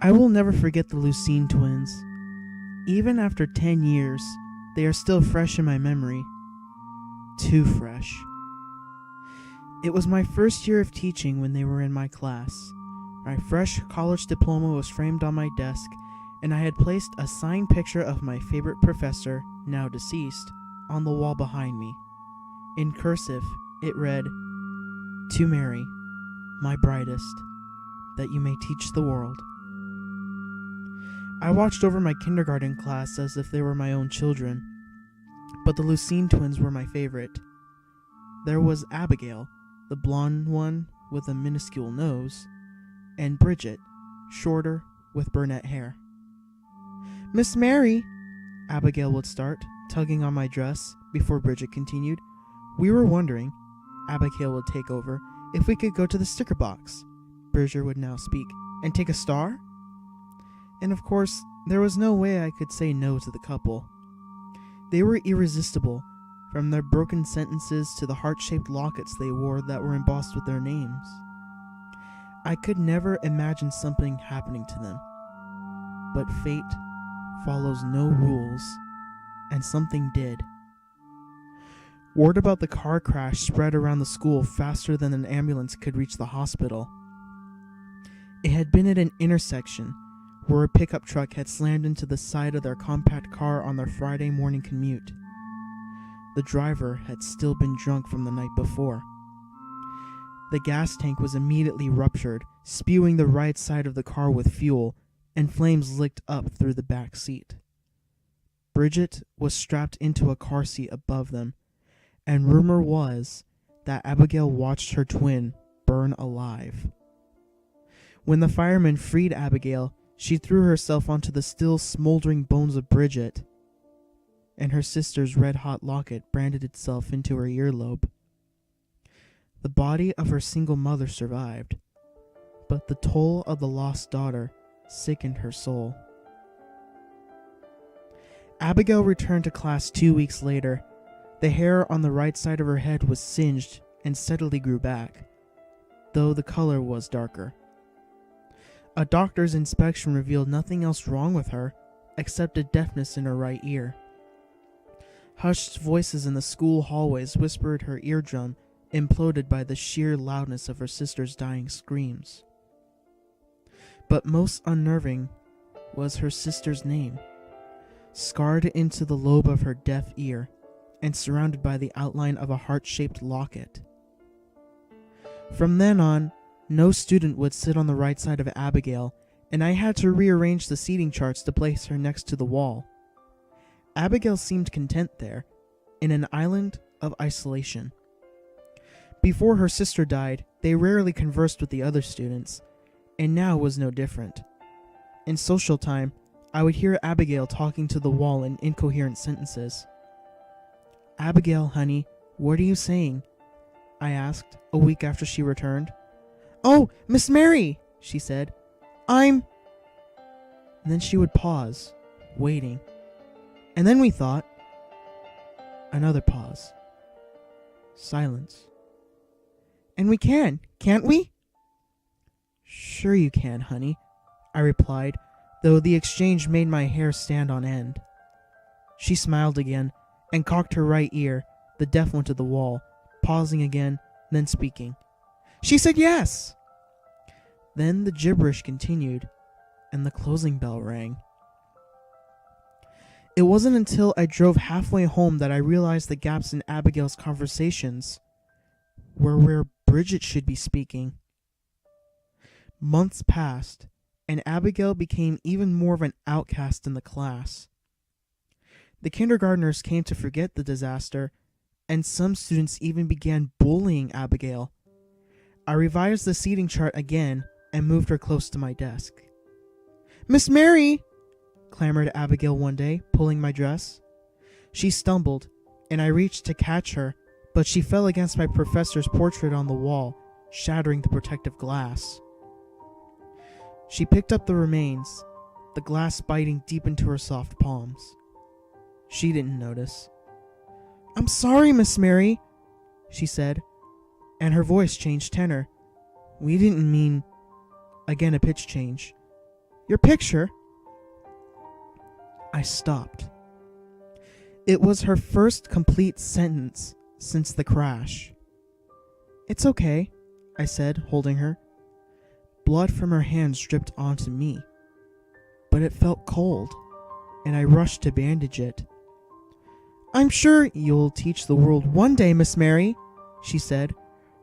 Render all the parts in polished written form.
I will never forget the Lucienne Twins. Even after 10 years, they are still fresh in my memory. Too fresh. It was my first year of teaching when they were in my class. My fresh college diploma was framed on my desk, and I had placed a signed picture of my favorite professor, now deceased, on the wall behind me. In cursive, it read, "To Mary, my brightest, that you may teach the world." I watched over my kindergarten class as if they were my own children, but the Lucienne Twins were my favorite. There was Abigail, the blonde one with a minuscule nose, and Bridget, shorter, with brunette hair. "Miss Mary," Abigail would start, tugging on my dress, before Bridget continued. "We were wondering," Abigail would take over, "if we could go to the sticker box." Bridget would now speak, "And take a star?" And of course, there was no way I could say no to the couple. They were irresistible, from their broken sentences to the heart-shaped lockets they wore that were embossed with their names. I could never imagine something happening to them. But fate follows no rules, and something did. Word about the car crash spread around the school faster than an ambulance could reach the hospital. It had been at an intersection where a pickup truck had slammed into the side of their compact car on their Friday morning commute. The driver had still been drunk from the night before. The gas tank was immediately ruptured, spewing the right side of the car with fuel, and flames licked up through the back seat. Bridget was strapped into a car seat above them, and rumor was that Abigail watched her twin burn alive. When the firemen freed Abigail, she threw herself onto the still smoldering bones of Bridget, and her sister's red-hot locket branded itself into her earlobe. The body of her single mother survived, but the toll of the lost daughter sickened her soul. Abigail returned to class 2 weeks later. The hair on the right side of her head was singed and steadily grew back, though the color was darker. A doctor's inspection revealed nothing else wrong with her, except a deafness in her right ear. Hushed voices in the school hallways whispered her eardrum imploded by the sheer loudness of her sister's dying screams. But most unnerving was her sister's name, scarred into the lobe of her deaf ear and surrounded by the outline of a heart-shaped locket. From then on, no student would sit on the right side of Abigail, and I had to rearrange the seating charts to place her next to the wall. Abigail seemed content there, in an island of isolation. Before her sister died, they rarely conversed with the other students, and now was no different. In social time, I would hear Abigail talking to the wall in incoherent sentences. "Abigail, honey, what are you saying?" I asked, a week after she returned. "Oh, Miss Mary," she said. "I'm..." And then she would pause, waiting. And then we thought. Another pause. Silence. "And we can, can't we?" "Sure you can, honey," I replied, though the exchange made my hair stand on end. She smiled again and cocked her right ear, the deaf one, to the wall, pausing again, then speaking. "She said yes!" Then the gibberish continued, and the closing bell rang. It wasn't until I drove halfway home that I realized the gaps in Abigail's conversations were where Bridget should be speaking. Months passed, and Abigail became even more of an outcast in the class. The kindergartners came to forget the disaster, and some students even began bullying Abigail. I revised the seating chart again and moved her close to my desk. "Miss Mary!" clamored Abigail one day, pulling my dress. She stumbled, and I reached to catch her, but she fell against my professor's portrait on the wall, shattering the protective glass. She picked up the remains, the glass biting deep into her soft palms. She didn't notice. "I'm sorry, Miss Mary," she said, and her voice changed tenor. "We didn't mean..." Again a pitch change. Your picture." I stopped. It was her first complete sentence since the crash. "It's okay," I said, holding her. Blood from her hands dripped onto me, but it felt cold, and I rushed to bandage it. "I'm sure you'll teach the world one day, Miss Mary," she said,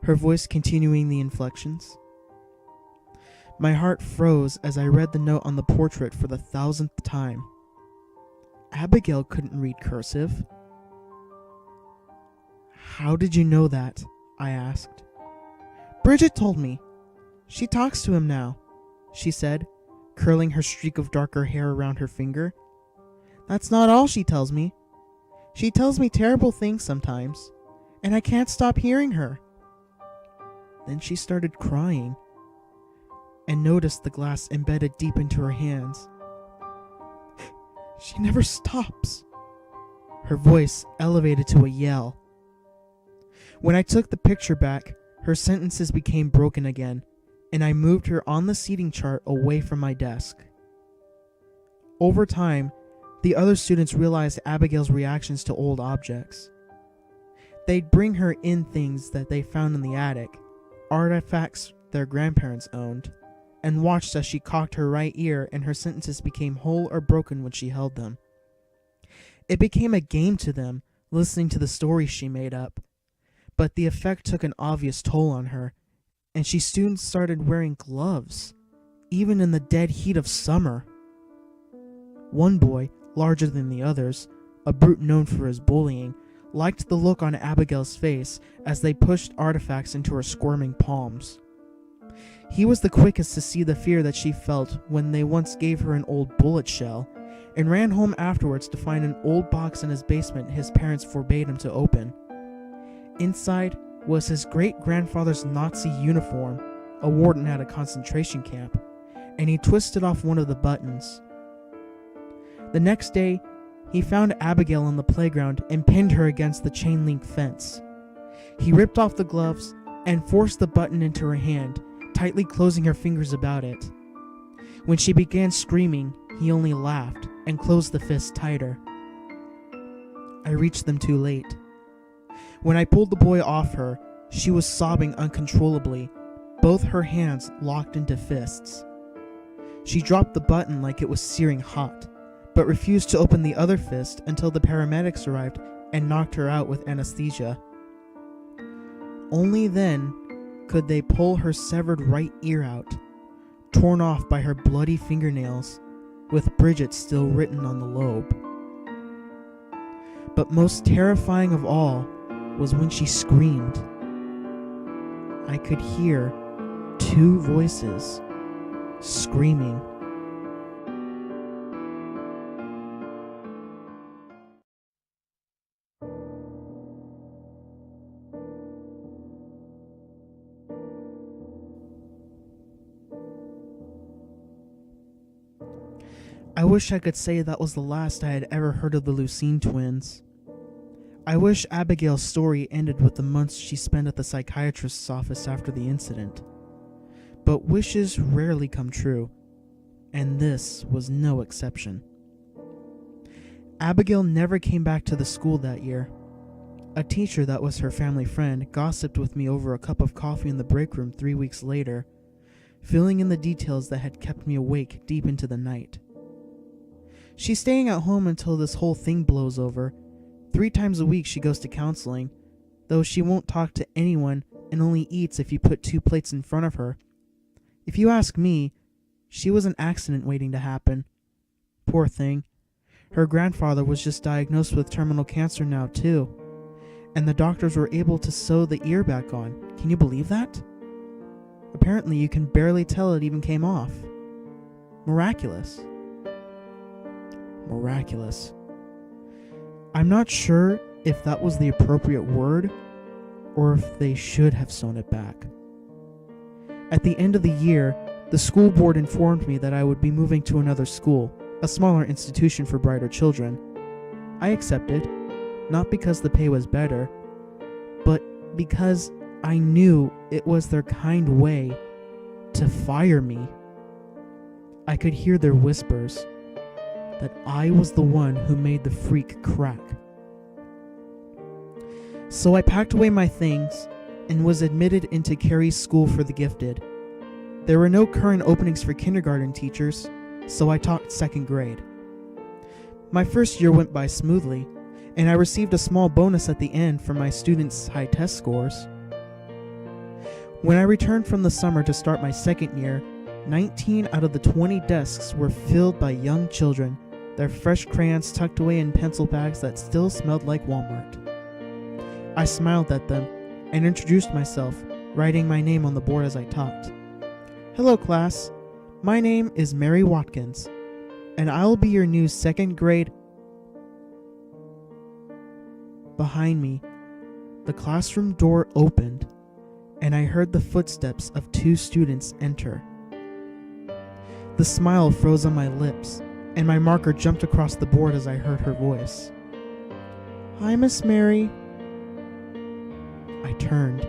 her voice continuing the inflections. My heart froze as I read the note on the portrait for the 1,000th time. Abigail couldn't read cursive. "How did you know that?" I asked. "Bridget told me. She talks to him now," she said, curling her streak of darker hair around her finger. "That's not all she tells me. She tells me terrible things sometimes, and I can't stop hearing her." Then she started crying, and noticed the glass embedded deep into her hands. "She never stops." Her voice elevated to a yell. When I took the picture back, her sentences became broken again, and I moved her on the seating chart away from my desk. Over time, the other students realized Abigail's reactions to old objects. They'd bring her in things that they found in the attic, artifacts their grandparents owned, and watched as she cocked her right ear and her sentences became whole or broken when she held them. It became a game to them, listening to the stories she made up, but the effect took an obvious toll on her, and she soon started wearing gloves, even in the dead heat of summer. One boy, larger than the others, a brute known for his bullying, liked the look on Abigail's face as they pushed artifacts into her squirming palms. He was the quickest to see the fear that she felt when they once gave her an old bullet shell, and ran home afterwards to find an old box in his basement his parents forbade him to open. Inside was his great-grandfather's Nazi uniform, a warden at a concentration camp, and he twisted off one of the buttons. The next day, he found Abigail on the playground and pinned her against the chain-link fence. He ripped off the gloves and forced the button into her hand, tightly closing her fingers about it. When she began screaming, he only laughed and closed the fist tighter. I reached them too late. When I pulled the boy off her, she was sobbing uncontrollably, both her hands locked into fists. She dropped the button like it was searing hot, but refused to open the other fist until the paramedics arrived and knocked her out with anesthesia. Only then could they pull her severed right ear out, torn off by her bloody fingernails, with Bridget still written on the lobe. But most terrifying of all was when she screamed. I could hear two voices screaming. I wish I could say that was the last I had ever heard of the Lucienne twins. I wish Abigail's story ended with the months she spent at the psychiatrist's office after the incident. But wishes rarely come true, and this was no exception. Abigail never came back to the school that year. A teacher that was her family friend gossiped with me over a cup of coffee in the break room 3 weeks later, filling in the details that had kept me awake deep into the night. She's staying at home until this whole thing blows over. 3 times a week she goes to counseling, though she won't talk to anyone and only eats if you put 2 plates in front of her. If you ask me, she was an accident waiting to happen. Poor thing. Her grandfather was just diagnosed with terminal cancer now too, and the doctors were able to sew the ear back on. Can you believe that? Apparently you can barely tell it even came off. Miraculous. Miraculous. I'm not sure if that was the appropriate word, or if they should have sewn it back. At the end of the year, the school board informed me that I would be moving to another school, a smaller institution for brighter children. I accepted, not because the pay was better, but because I knew it was their kind way to fire me. I could hear their whispers that I was the one who made the freak crack. So I packed away my things and was admitted into Carrie's School for the Gifted. There were no current openings for kindergarten teachers, so I taught second grade. My first year went by smoothly, and I received a small bonus at the end for my students' high test scores. When I returned from the summer to start my second year, 19 out of the 20 desks were filled by young children, their fresh crayons tucked away in pencil bags that still smelled like Walmart. I smiled at them and introduced myself, writing my name on the board as I talked. "Hello, class. My name is Mary Watkins, and I'll be your new second grade." Behind me, the classroom door opened, and I heard the footsteps of 2 students enter. The smile froze on my lips, and my marker jumped across the board as I heard her voice. "Hi, Miss Mary." I turned.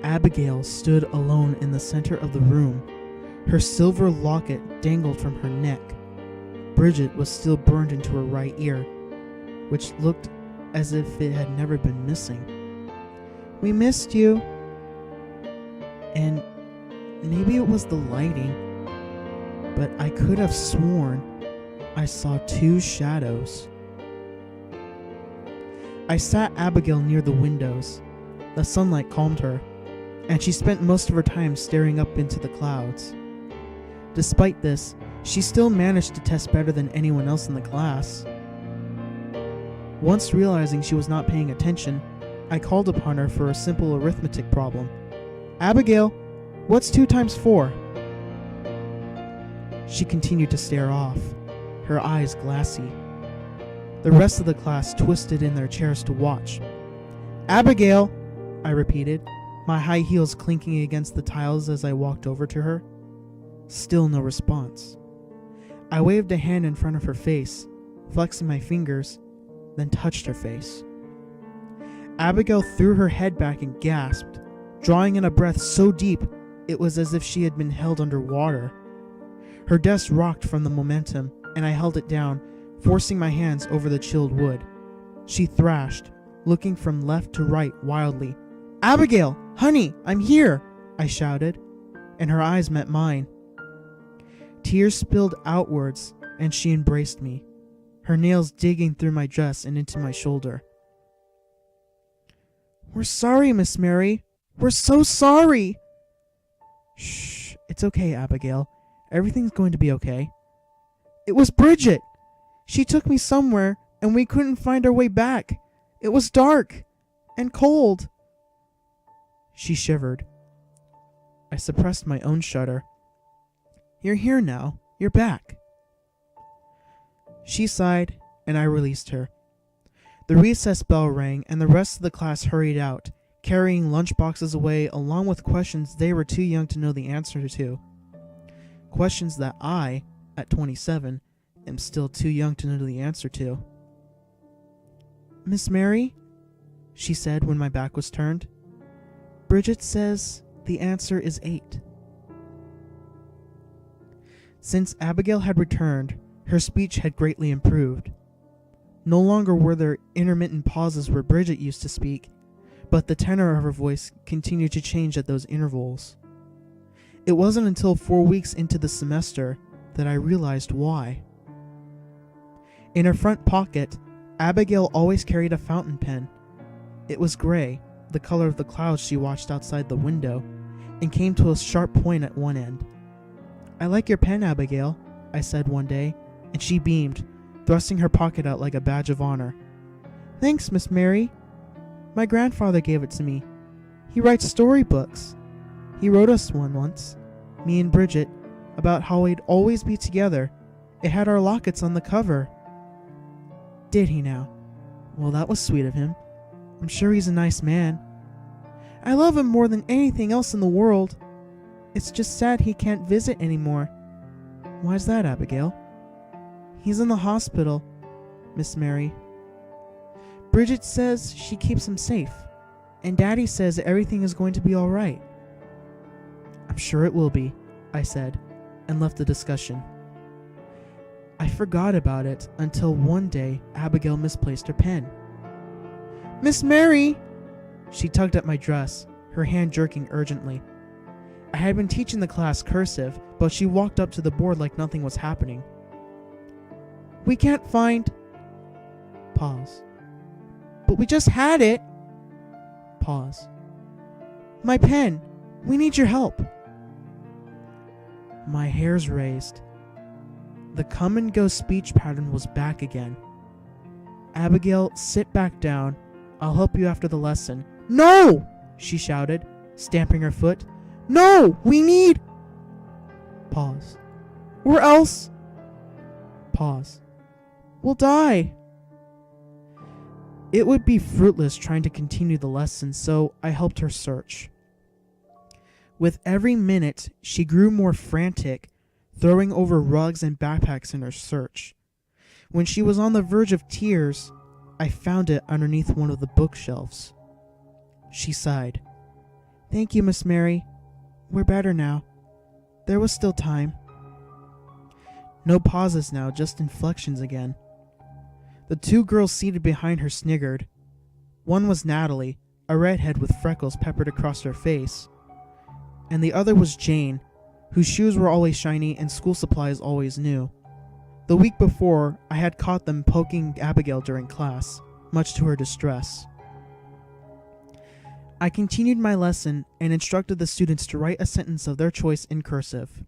Abigail stood alone in the center of the room. Her silver locket dangled from her neck. Bridget was still burned into her right ear, which looked as if it had never been missing. "We missed you." And maybe it was the lighting, but I could have sworn I saw 2 shadows. I sat Abigail near the windows. The sunlight calmed her, and she spent most of her time staring up into the clouds. Despite this, she still managed to test better than anyone else in the class. Once realizing she was not paying attention, I called upon her for a simple arithmetic problem. "Abigail, what's 2 times 4? She continued to stare off, her eyes glassy. The rest of the class twisted in their chairs to watch. "Abigail," I repeated, my high heels clinking against the tiles as I walked over to her. Still no response. I waved a hand in front of her face, flexing my fingers, then touched her face. Abigail threw her head back and gasped, drawing in a breath so deep it was as if she had been held under water. Her desk rocked from the momentum, and I held it down, forcing my hands over the chilled wood. She thrashed, looking from left to right wildly. "Abigail, honey, I'm here!" I shouted, and her eyes met mine. Tears spilled outwards, and she embraced me, her nails digging through my dress and into my shoulder. "We're sorry, Miss Mary. We're so sorry!" "Shh, it's okay, Abigail. Everything's going to be okay." "It was Bridget! She took me somewhere, and we couldn't find our way back. It was dark and cold." She shivered. I suppressed my own shudder. "You're here now. You're back." She sighed, and I released her. The recess bell rang, and the rest of the class hurried out, carrying lunchboxes away along with questions they were too young to know the answer to. Questions that I, at 27, am still too young to know the answer to. "Miss Mary," she said when my back was turned, "Bridget says the answer is 8. Since Abigail had returned, her speech had greatly improved. No longer were there intermittent pauses where Bridget used to speak, but the tenor of her voice continued to change at those intervals. It wasn't until 4 weeks into the semester that I realized why. In her front pocket, Abigail always carried a fountain pen. It was gray, the color of the clouds she watched outside the window, and came to a sharp point at one end. "I like your pen, Abigail," I said one day, and she beamed, thrusting her pocket out like a badge of honor. "Thanks, Miss Mary. My grandfather gave it to me. He writes storybooks. He wrote us one once, me and Bridget, about how we'd always be together. It had our lockets on the cover." "Did he now? Well, that was sweet of him. I'm sure he's a nice man. I love him more than anything else in the world. It's just sad he can't visit anymore." "Why's that, Abigail?" "He's in the hospital, Miss Mary. Bridget says she keeps him safe, and Daddy says everything is going to be all right." "I'm sure it will be," I said, and left the discussion. I forgot about it until one day Abigail misplaced her pen. "Miss Mary!" She tugged at my dress, her hand jerking urgently. I had been teaching the class cursive, but she walked up to the board like nothing was happening. "We can't find..." Pause. "But we just had it." Pause. "My pen. We need your help." My hairs raised. The come and go speech pattern was back again. "Abigail, sit back down. I'll help you after the lesson." "No!" she shouted, stamping her foot. "No! We need..." Pause. "Or else..." Pause. "We'll die." It would be fruitless trying to continue the lesson, so I helped her search. With every minute, she grew more frantic, throwing over rugs and backpacks in her search. When she was on the verge of tears, I found it underneath one of the bookshelves. She sighed. "Thank you, Miss Mary. We're better now. There was still time." No pauses now, just inflections again. The two girls seated behind her sniggered. One was Natalie, a redhead with freckles peppered across her face, and the other was Jane, whose shoes were always shiny and school supplies always new. The week before, I had caught them poking Abigail during class, much to her distress. I continued my lesson and instructed the students to write a sentence of their choice in cursive.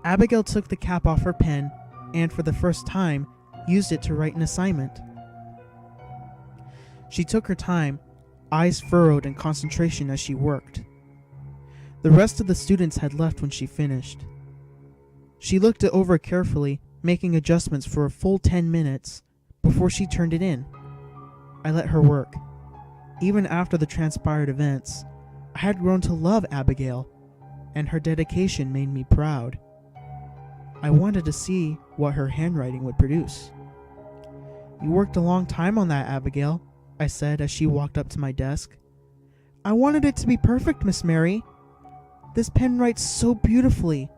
Abigail took the cap off her pen and, for the first time, used it to write an assignment. She took her time, eyes furrowed in concentration as she worked. The rest of the students had left when she finished. She looked it over carefully, making adjustments for a full 10 minutes before she turned it in. I let her work. Even after the transpired events, I had grown to love Abigail, and her dedication made me proud. I wanted to see what her handwriting would produce. "You worked a long time on that, Abigail," I said as she walked up to my desk. "I wanted it to be perfect, Miss Mary. This pen writes so beautifully.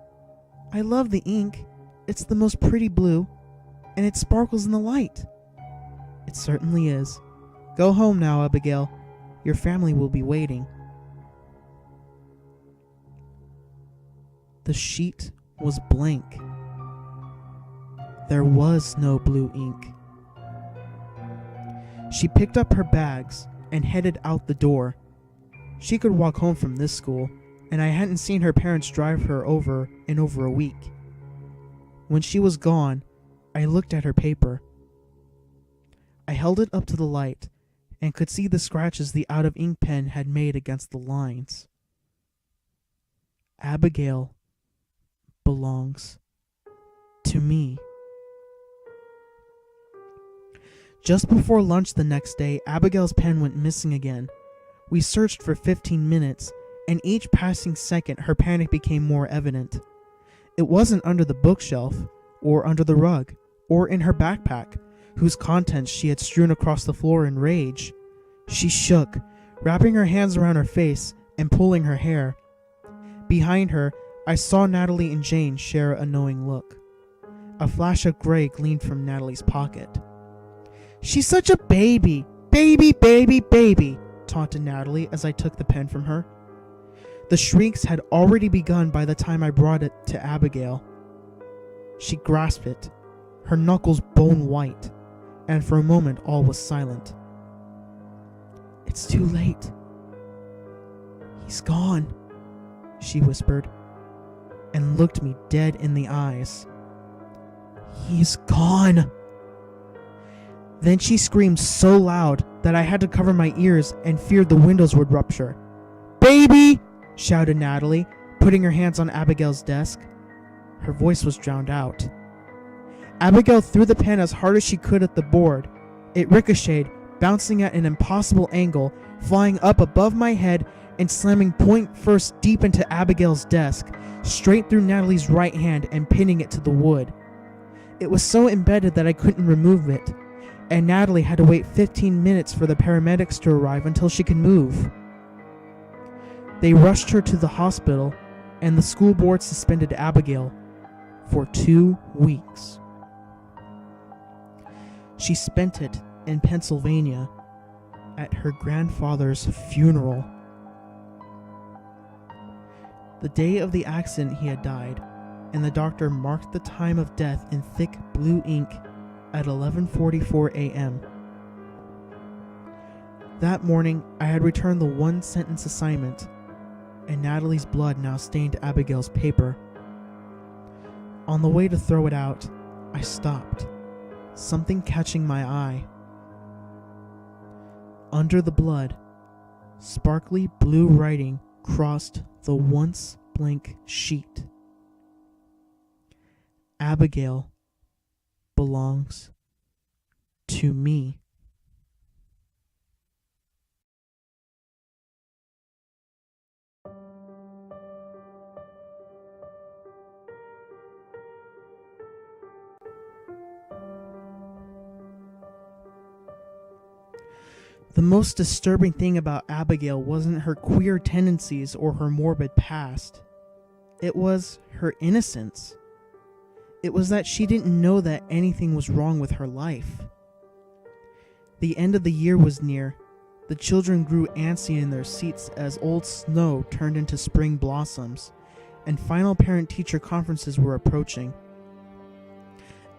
I love the ink. It's the most pretty blue, and it sparkles in the light." "It certainly is. Go home now, Abigail. Your family will be waiting." The sheet was blank. There was no blue ink. She picked up her bags and headed out the door. She could walk home from this school, and I hadn't seen her parents drive her over in over a week. When she was gone, I looked at her paper. I held it up to the light and could see the scratches the out-of-ink pen had made against the lines. Abigail belongs to me. Just before lunch the next day, Abigail's pen went missing again. We searched for 15 minutes, and each passing second her panic became more evident. It wasn't under the bookshelf, or under the rug, or in her backpack, whose contents she had strewn across the floor in rage. She shook, wrapping her hands around her face and pulling her hair. Behind her, I saw Natalie and Jane share a knowing look. A flash of gray gleamed from Natalie's pocket. "She's such a baby! Baby, baby, baby!" taunted Natalie as I took the pen from her. The shrieks had already begun by the time I brought it to Abigail. She grasped it, her knuckles bone white, and for a moment all was silent. "It's too late. He's gone," she whispered, and looked me dead in the eyes. "He's gone." Then she screamed so loud that I had to cover my ears and feared the windows would rupture. "Baby!" shouted Natalie, putting her hands on Abigail's desk. Her voice was drowned out. Abigail threw the pen as hard as she could at the board. It ricocheted, bouncing at an impossible angle, flying up above my head and slamming point first deep into Abigail's desk, straight through Natalie's right hand and pinning it to the wood. It was so embedded that I couldn't remove it, and Natalie had to wait 15 minutes for the paramedics to arrive until she could move. They rushed her to the hospital, and the school board suspended Abigail for 2 weeks. She spent it in Pennsylvania at her grandfather's funeral. The day of the accident he had died, and the doctor marked the time of death in thick blue ink at 11:44 a.m. That morning, I had returned the one-sentence assignment, and Natalie's blood now stained Abigail's paper. On the way to throw it out, I stopped, something catching my eye. Under the blood, sparkly blue writing crossed the once blank sheet. Abigail belongs to me. The most disturbing thing about Abigail wasn't her queer tendencies or her morbid past. It was her innocence. It was that she didn't know that anything was wrong with her life. The end of the year was near. The children grew antsy in their seats as old snow turned into spring blossoms, and final parent-teacher conferences were approaching.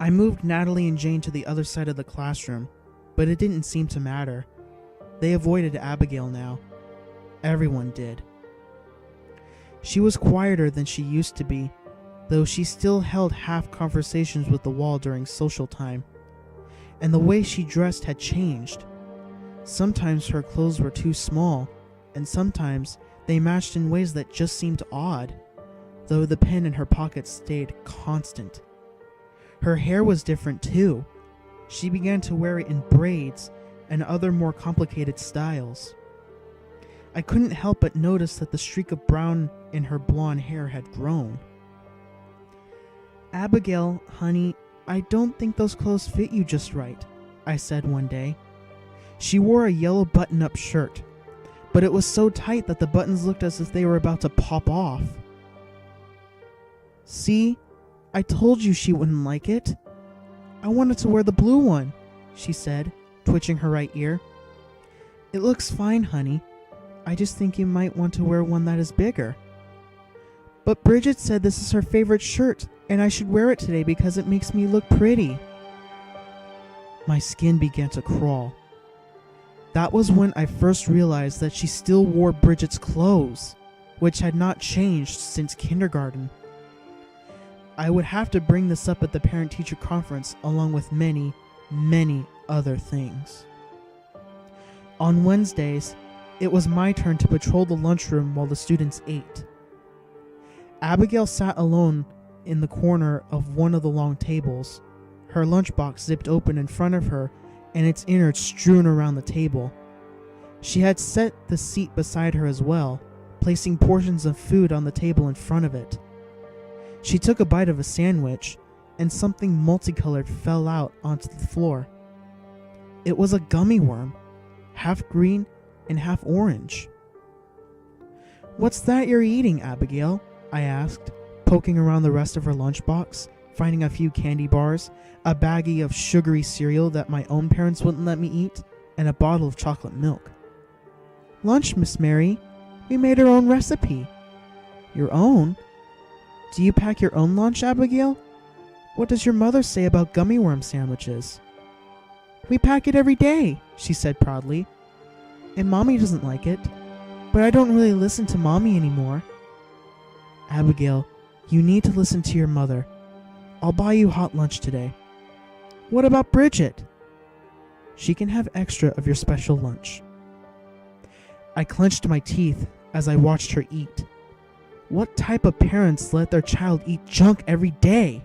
I moved Natalie and Jane to the other side of the classroom, but it didn't seem to matter. They avoided Abigail now. Everyone did. She was quieter than she used to be, though she still held half conversations with the wall during social time. And the way she dressed had changed. Sometimes her clothes were too small, and sometimes they matched in ways that just seemed odd, though the pen in her pocket stayed constant. Her hair was different too. She began to wear it in braids and other more complicated styles. I couldn't help but notice that the streak of brown in her blonde hair had grown. "Abigail, honey, I don't think those clothes fit you just right," I said one day. She wore a yellow button-up shirt, but it was so tight that the buttons looked as if they were about to pop off. "See, I told you she wouldn't like it. I wanted to wear the blue one," she said, twitching her right ear. "It looks fine, honey. I just think you might want to wear one that is bigger." "But Bridget said this is her favorite shirt, and I should wear it today because it makes me look pretty." My skin began to crawl. That was when I first realized that she still wore Bridget's clothes, which had not changed since kindergarten. I would have to bring this up at the parent-teacher conference along with many, many other things. On Wednesdays, it was my turn to patrol the lunchroom while the students ate. Abigail sat alone in the corner of one of the long tables, her lunchbox zipped open in front of her and its innards strewn around the table. She had set the seat beside her as well, placing portions of food on the table in front of it. She took a bite of a sandwich, and something multicolored fell out onto the floor. It was a gummy worm, half green and half orange. "What's that you're eating, Abigail?" I asked, poking around the rest of her lunchbox, finding a few candy bars, a baggie of sugary cereal that my own parents wouldn't let me eat, and a bottle of chocolate milk. "Lunch, Miss Mary. We made our own recipe." "Your own? Do you pack your own lunch, Abigail? What does your mother say about gummy worm sandwiches?" "We pack it every day," she said proudly. "And Mommy doesn't like it, but I don't really listen to Mommy anymore." "Abigail, you need to listen to your mother. I'll buy you hot lunch today." "What about Bridget?" "She can have extra of your special lunch." I clenched my teeth as I watched her eat. What type of parents let their child eat junk every day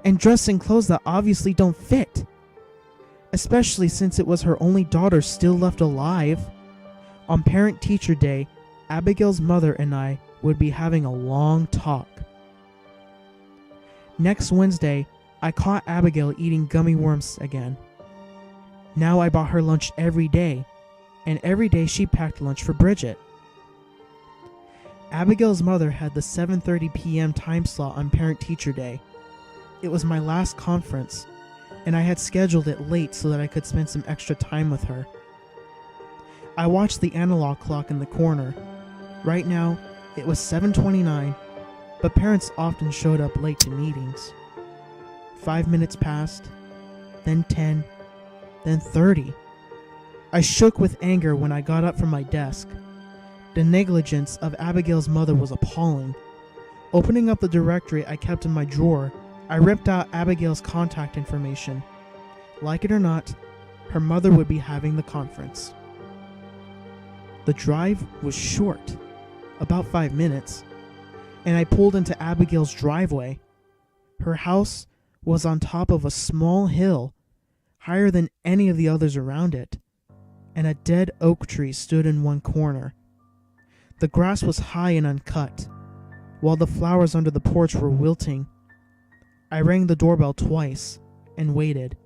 and dress in clothes that obviously don't fit? Especially since it was her only daughter still left alive. On Parent-Teacher Day, Abigail's mother and I would be having a long talk. Next Wednesday, I caught Abigail eating gummy worms again. Now I bought her lunch every day, and every day she packed lunch for Bridget. Abigail's mother had the 7:30 p.m. time slot on Parent-Teacher Day. It was my last conference, and I had scheduled it late so that I could spend some extra time with her. I watched the analog clock in the corner. Right now, it was 7:29, but parents often showed up late to meetings. 5 minutes passed, then 10, then 30. I shook with anger when I got up from my desk. The negligence of Abigail's mother was appalling. Opening up the directory I kept in my drawer, I ripped out Abigail's contact information. Like it or not, her mother would be having the conference. The drive was short, about 5 minutes, and I pulled into Abigail's driveway. Her house was on top of a small hill, higher than any of the others around it, and a dead oak tree stood in one corner. The grass was high and uncut, while the flowers under the porch were wilting. I rang the doorbell twice and waited.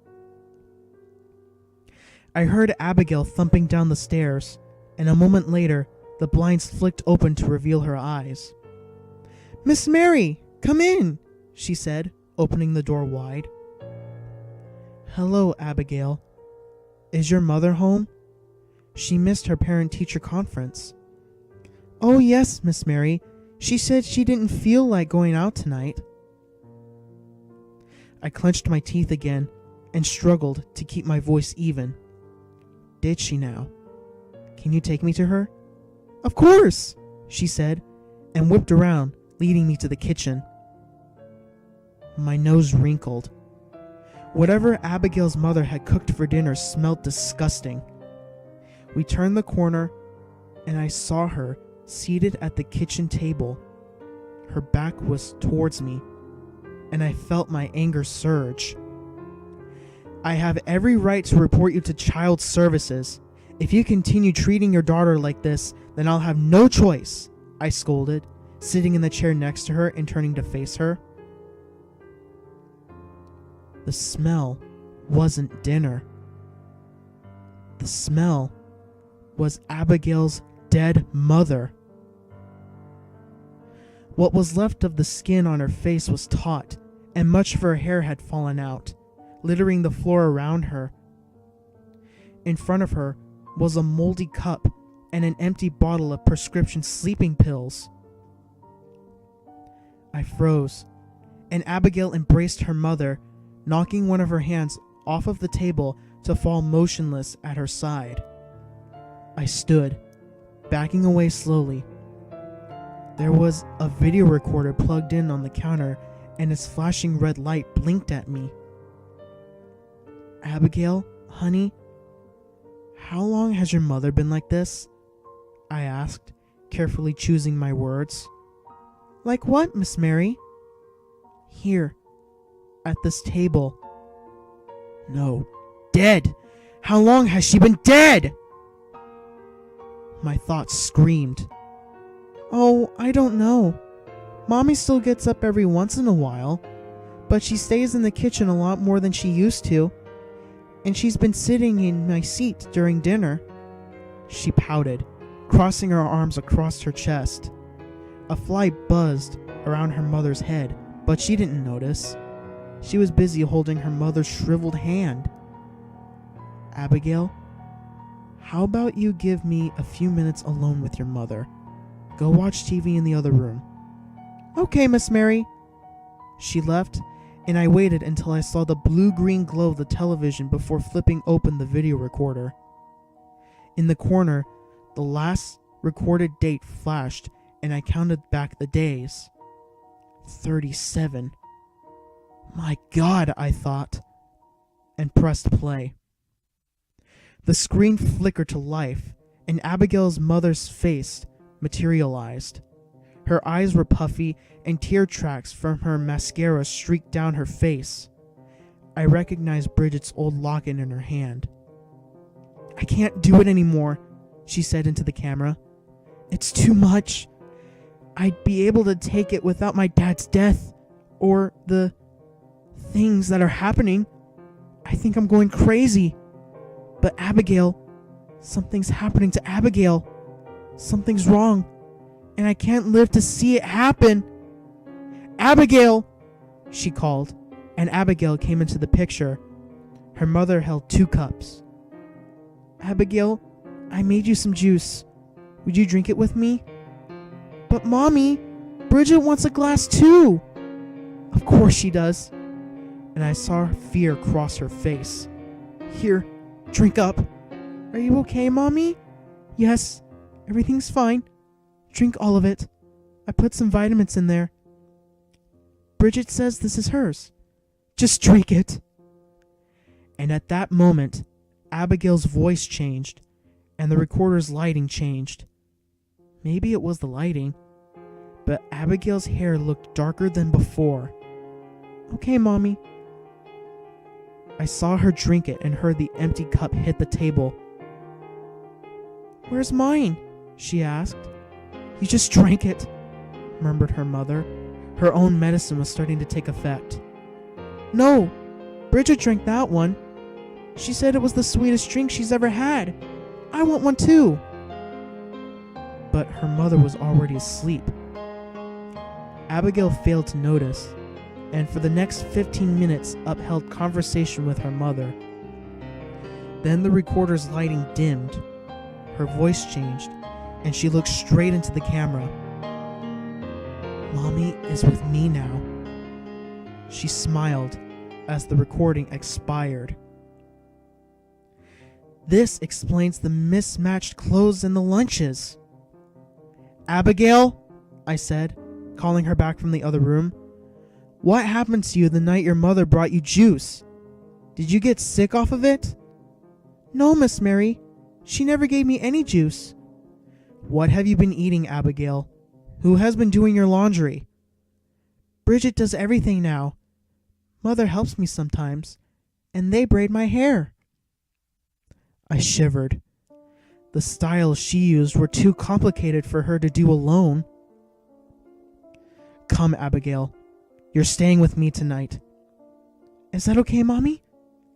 I heard Abigail thumping down the stairs, and a moment later, the blinds flicked open to reveal her eyes. "Miss Mary, come in," she said, opening the door wide. "Hello, Abigail. Is your mother home? She missed her parent-teacher conference." "Oh yes, Miss Mary. She said she didn't feel like going out tonight." I clenched my teeth again and struggled to keep my voice even. "Did she now? Can you take me to her?" "Of course," she said, and whipped around, leading me to the kitchen. My nose wrinkled. Whatever Abigail's mother had cooked for dinner smelled disgusting. We turned the corner, and I saw her seated at the kitchen table. Her back was towards me, and I felt my anger surge. "I have every right to report you to Child Services. If you continue treating your daughter like this, then I'll have no choice," I scolded, sitting in the chair next to her and turning to face her. The smell wasn't dinner. The smell was Abigail's dead mother. What was left of the skin on her face was taut, and much of her hair had fallen out, littering the floor around her. In front of her was a moldy cup and an empty bottle of prescription sleeping pills. I froze, and Abigail embraced her mother, knocking one of her hands off of the table to fall motionless at her side. I stood, backing away slowly. There was a video recorder plugged in on the counter, and its flashing red light blinked at me. "Abigail, honey, how long has your mother been like this?" I asked, carefully choosing my words. "Like what, Miss Mary?" "Here, at this table." "No, dead! How long has she been dead?" My thoughts screamed. "Oh, I don't know. Mommy still gets up every once in a while, but she stays in the kitchen a lot more than she used to, and she's been sitting in my seat during dinner." She pouted, crossing her arms across her chest. A fly buzzed around her mother's head, but she didn't notice. She was busy holding her mother's shriveled hand. "Abigail, how about you give me a few minutes alone with your mother? Go watch TV in the other room." "Okay, Miss Mary." She left, and I waited until I saw the blue-green glow of the television before flipping open the video recorder. In the corner, the last recorded date flashed, and I counted back the days. 37. My God, I thought, and pressed play. The screen flickered to life, and Abigail's mother's face materialized. Her eyes were puffy, and tear tracks from her mascara streaked down her face. I recognized Bridget's old locket in her hand. "I can't do it anymore," she said into the camera. "It's too much. I'd be able to take it without my dad's death, or the things that are happening. I think I'm going crazy. But Abigail, something's happening to Abigail. Something's wrong. and I can't live to see it happen. Abigail, she called, and Abigail came into the picture. Her mother held 2 cups. Abigail, I made you some juice. Would you drink it with me? But Mommy, Bridget wants a glass too. Of course she does. And I saw fear cross her face. Here, drink up. Are you okay, Mommy? Yes, everything's fine. Drink all of it. I put some vitamins in there. Bridget says this is hers. Just drink it. And at that moment, Abigail's voice changed, and the recorder's lighting changed. Maybe it was the lighting, but Abigail's hair looked darker than before. Okay, Mommy. I saw her drink it and heard the empty cup hit the table. Where's mine? She asked. You just drank it, murmured her mother. Her own medicine was starting to take effect. No, Bridget drank that one. She said it was the sweetest drink she's ever had. I want one too. But her mother was already asleep. Abigail failed to notice, and for the next 15 minutes upheld conversation with her mother. Then the recorder's lighting dimmed, her voice changed, and she looked straight into the camera. Mommy is with me now. She smiled as the recording expired. This explains the mismatched clothes and the lunches. Abigail, I said, calling her back from the other room. What happened to you the night your mother brought you juice? Did you get sick off of it? No, Miss Mary. She never gave me any juice. What have you been eating, Abigail? Who has been doing your laundry? Bridget does everything now. Mother helps me sometimes, and they braid my hair. I shivered. The styles she used were too complicated for her to do alone. Come, Abigail. You're staying with me tonight. Is that okay, Mommy?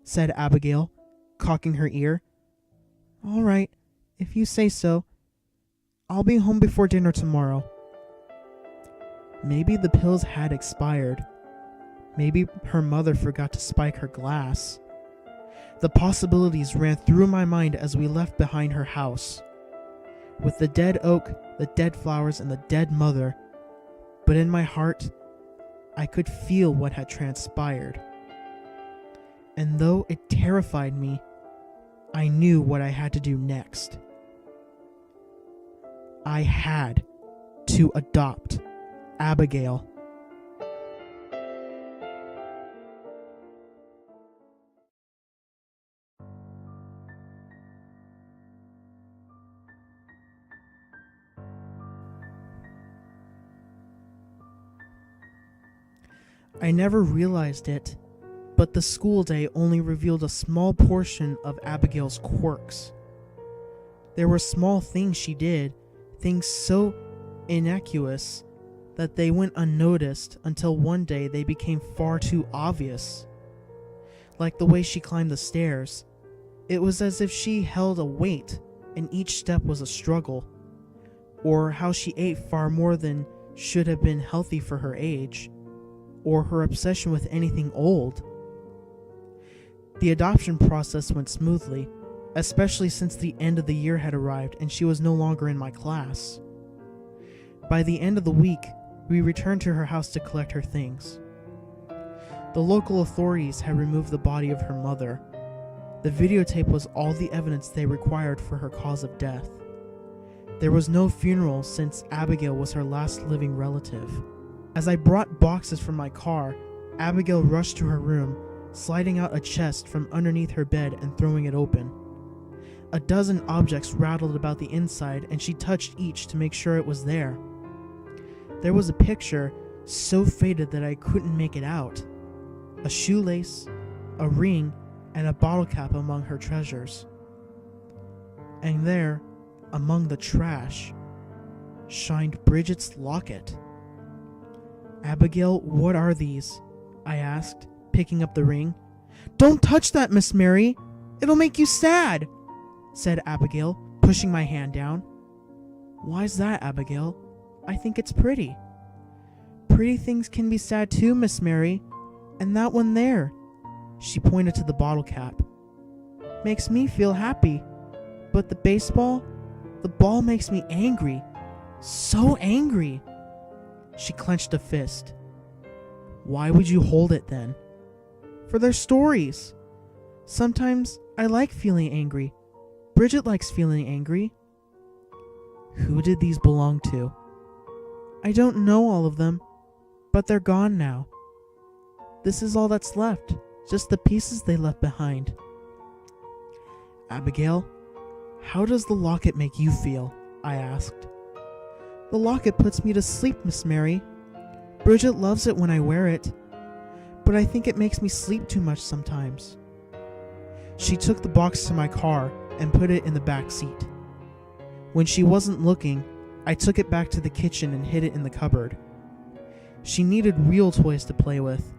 Said Abigail, cocking her ear. All right, if you say so. I'll be home before dinner tomorrow. Maybe the pills had expired. Maybe her mother forgot to spike her glass. The possibilities ran through my mind as we left behind her house, with the dead oak, the dead flowers, and the dead mother. But in my heart, I could feel what had transpired. And though it terrified me, I knew what I had to do next. I had to adopt Abigail. I never realized it, but the school day only revealed a small portion of Abigail's quirks. There were small things she did, things so innocuous that they went unnoticed until one day they became far too obvious. Like the way she climbed the stairs. It was as if she held a weight and each step was a struggle. Or how she ate far more than should have been healthy for her age. Or her obsession with anything old. The adoption process went smoothly, especially since the end of the year had arrived and she was no longer in my class. By the end of the week, we returned to her house to collect her things. The local authorities had removed the body of her mother. The videotape was all the evidence they required for her cause of death. There was no funeral since Abigail was her last living relative. As I brought boxes from my car, Abigail rushed to her room, sliding out a chest from underneath her bed and throwing it open. A dozen objects rattled about the inside, and she touched each to make sure it was there. There was a picture so faded that I couldn't make it out. A shoelace, a ring, and a bottle cap among her treasures. And there, among the trash, shined Bridget's locket. Abigail, what are these? I asked, picking up the ring. Don't touch that, Miss Mary. It'll make you sad, said Abigail, pushing my hand down. Why's that, Abigail? I think it's pretty. Pretty things can be sad too, Miss Mary. And that one there," she pointed to the bottle cap, "makes me feel happy. But the ball makes me angry. So angry." She clenched a fist. "Why would you hold it then?" "For their stories. Sometimes I like feeling angry. Bridget likes feeling angry." "Who did these belong to?" "I don't know all of them, but they're gone now. This is all that's left, just the pieces they left behind." "Abigail, how does the locket make you feel?" I asked. "The locket puts me to sleep, Miss Mary. Bridget loves it when I wear it, but I think it makes me sleep too much sometimes." She took the box to my car and put it in the back seat. When she wasn't looking, I took it back to the kitchen and hid it in the cupboard. She needed real toys to play with,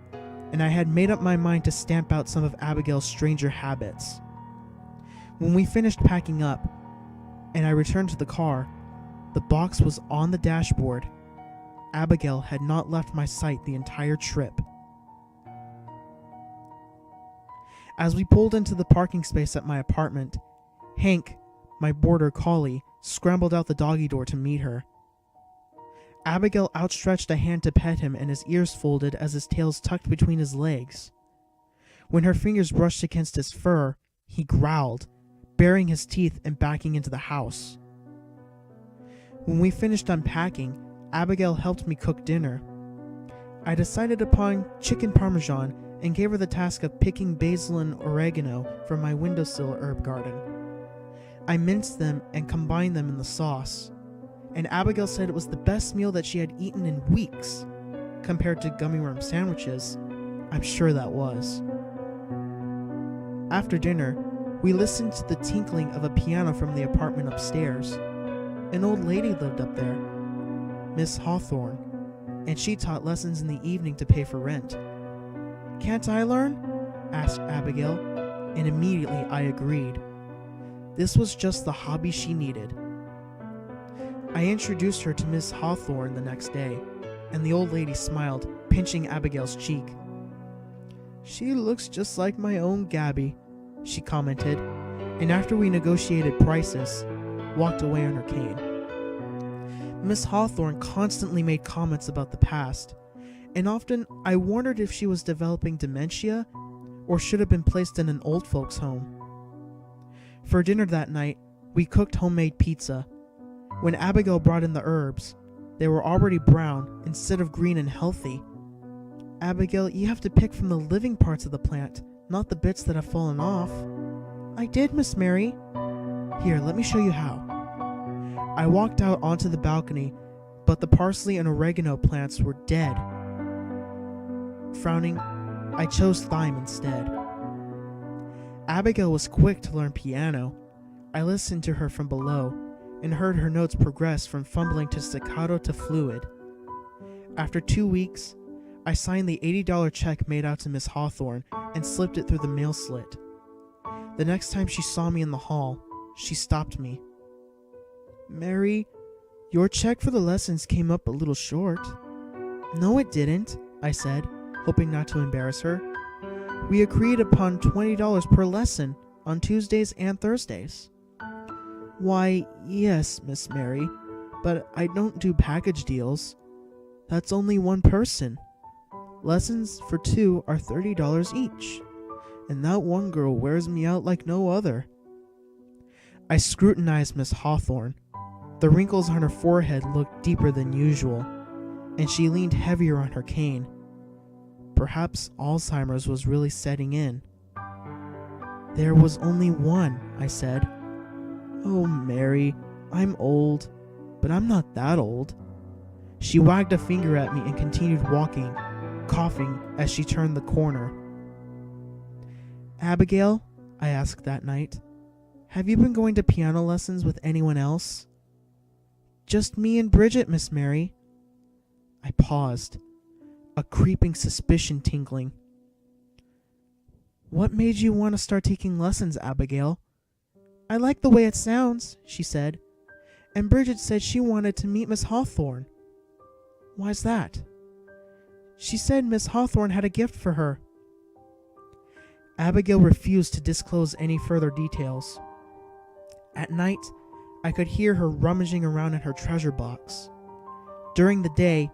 and I had made up my mind to stamp out some of Abigail's stranger habits. When we finished packing up, and I returned to the car, the box was on the dashboard. Abigail had not left my sight the entire trip. As we pulled into the parking space at my apartment, Hank, my border collie, scrambled out the doggy door to meet her. Abigail outstretched a hand to pet him, and his ears folded as his tail's tucked between his legs. When her fingers brushed against his fur, he growled, baring his teeth and backing into the house. When we finished unpacking, Abigail helped me cook dinner. I decided upon chicken parmesan and gave her the task of picking basil and oregano from my windowsill herb garden. I minced them and combined them in the sauce, and Abigail said it was the best meal that she had eaten in weeks. Compared to gummy worm sandwiches, I'm sure that was. After dinner, we listened to the tinkling of a piano from the apartment upstairs. An old lady lived up there, Miss Hawthorne, and she taught lessons in the evening to pay for rent. "Can't I learn?" asked Abigail, and immediately I agreed. This was just the hobby she needed. I introduced her to Miss Hawthorne the next day, and the old lady smiled, pinching Abigail's cheek. "She looks just like my own Gabby," she commented, and after we negotiated prices, walked away on her cane. Miss Hawthorne constantly made comments about the past, and often I wondered if she was developing dementia or should have been placed in an old folks' home. For dinner that night, we cooked homemade pizza. When Abigail brought in the herbs, they were already brown instead of green and healthy. "Abigail, you have to pick from the living parts of the plant, not the bits that have fallen off." "I did, Miss Mary." "Here, let me show you how." I walked out onto the balcony, but the parsley and oregano plants were dead. Frowning, I chose thyme instead. Abigail was quick to learn piano. I listened to her from below and heard her notes progress from fumbling to staccato to fluid. After 2 weeks, I signed the $80 check made out to Miss Hawthorne and slipped it through the mail slit. The next time she saw me in the hall, she stopped me. "Mary, your check for the lessons came up a little short." "No, it didn't," I said, hoping not to embarrass her. "We agreed upon $20 per lesson on Tuesdays and Thursdays." "Why, yes, Miss Mary, but I don't do package deals. That's only one person. Lessons for 2 are $30 each, and that one girl wears me out like no other." I scrutinized Miss Hawthorne. The wrinkles on her forehead looked deeper than usual, and she leaned heavier on her cane. Perhaps Alzheimer's was really setting in. "There was only one," I said. "Oh, Mary, I'm old, but I'm not that old." She wagged a finger at me and continued walking, coughing as she turned the corner. "Abigail," I asked that night, "have you been going to piano lessons with anyone else?" "Just me and Bridget, Miss Mary." I paused, a creeping suspicion tingling. "What made you want to start taking lessons, Abigail?" "I like the way it sounds," she said. "And Bridget said she wanted to meet Miss Hawthorne. Why's that?" "She said Miss Hawthorne had a gift for her." Abigail refused to disclose any further details. At night, I could hear her rummaging around in her treasure box. During the day,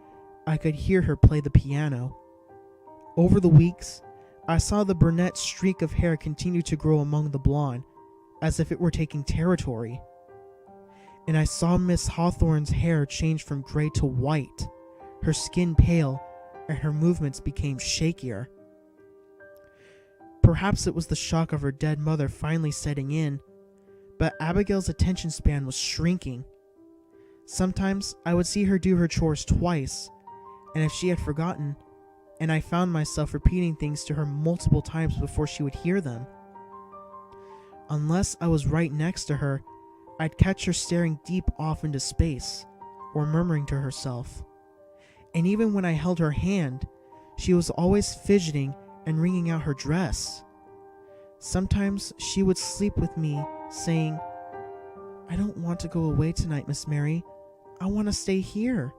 I could hear her play the piano. Over the weeks, I saw the brunette streak of hair continue to grow among the blonde, as if it were taking territory. And I saw Miss Hawthorne's hair change from gray to white, her skin pale, and her movements became shakier. Perhaps it was the shock of her dead mother finally setting in, but Abigail's attention span was shrinking. Sometimes I would see her do her chores twice, and if she had forgotten, and I found myself repeating things to her multiple times before she would hear them. Unless I was right next to her, I'd catch her staring deep off into space, or murmuring to herself. And even when I held her hand, she was always fidgeting and wringing out her dress. Sometimes she would sleep with me, saying, "I don't want to go away tonight, Miss Mary. I want to stay here."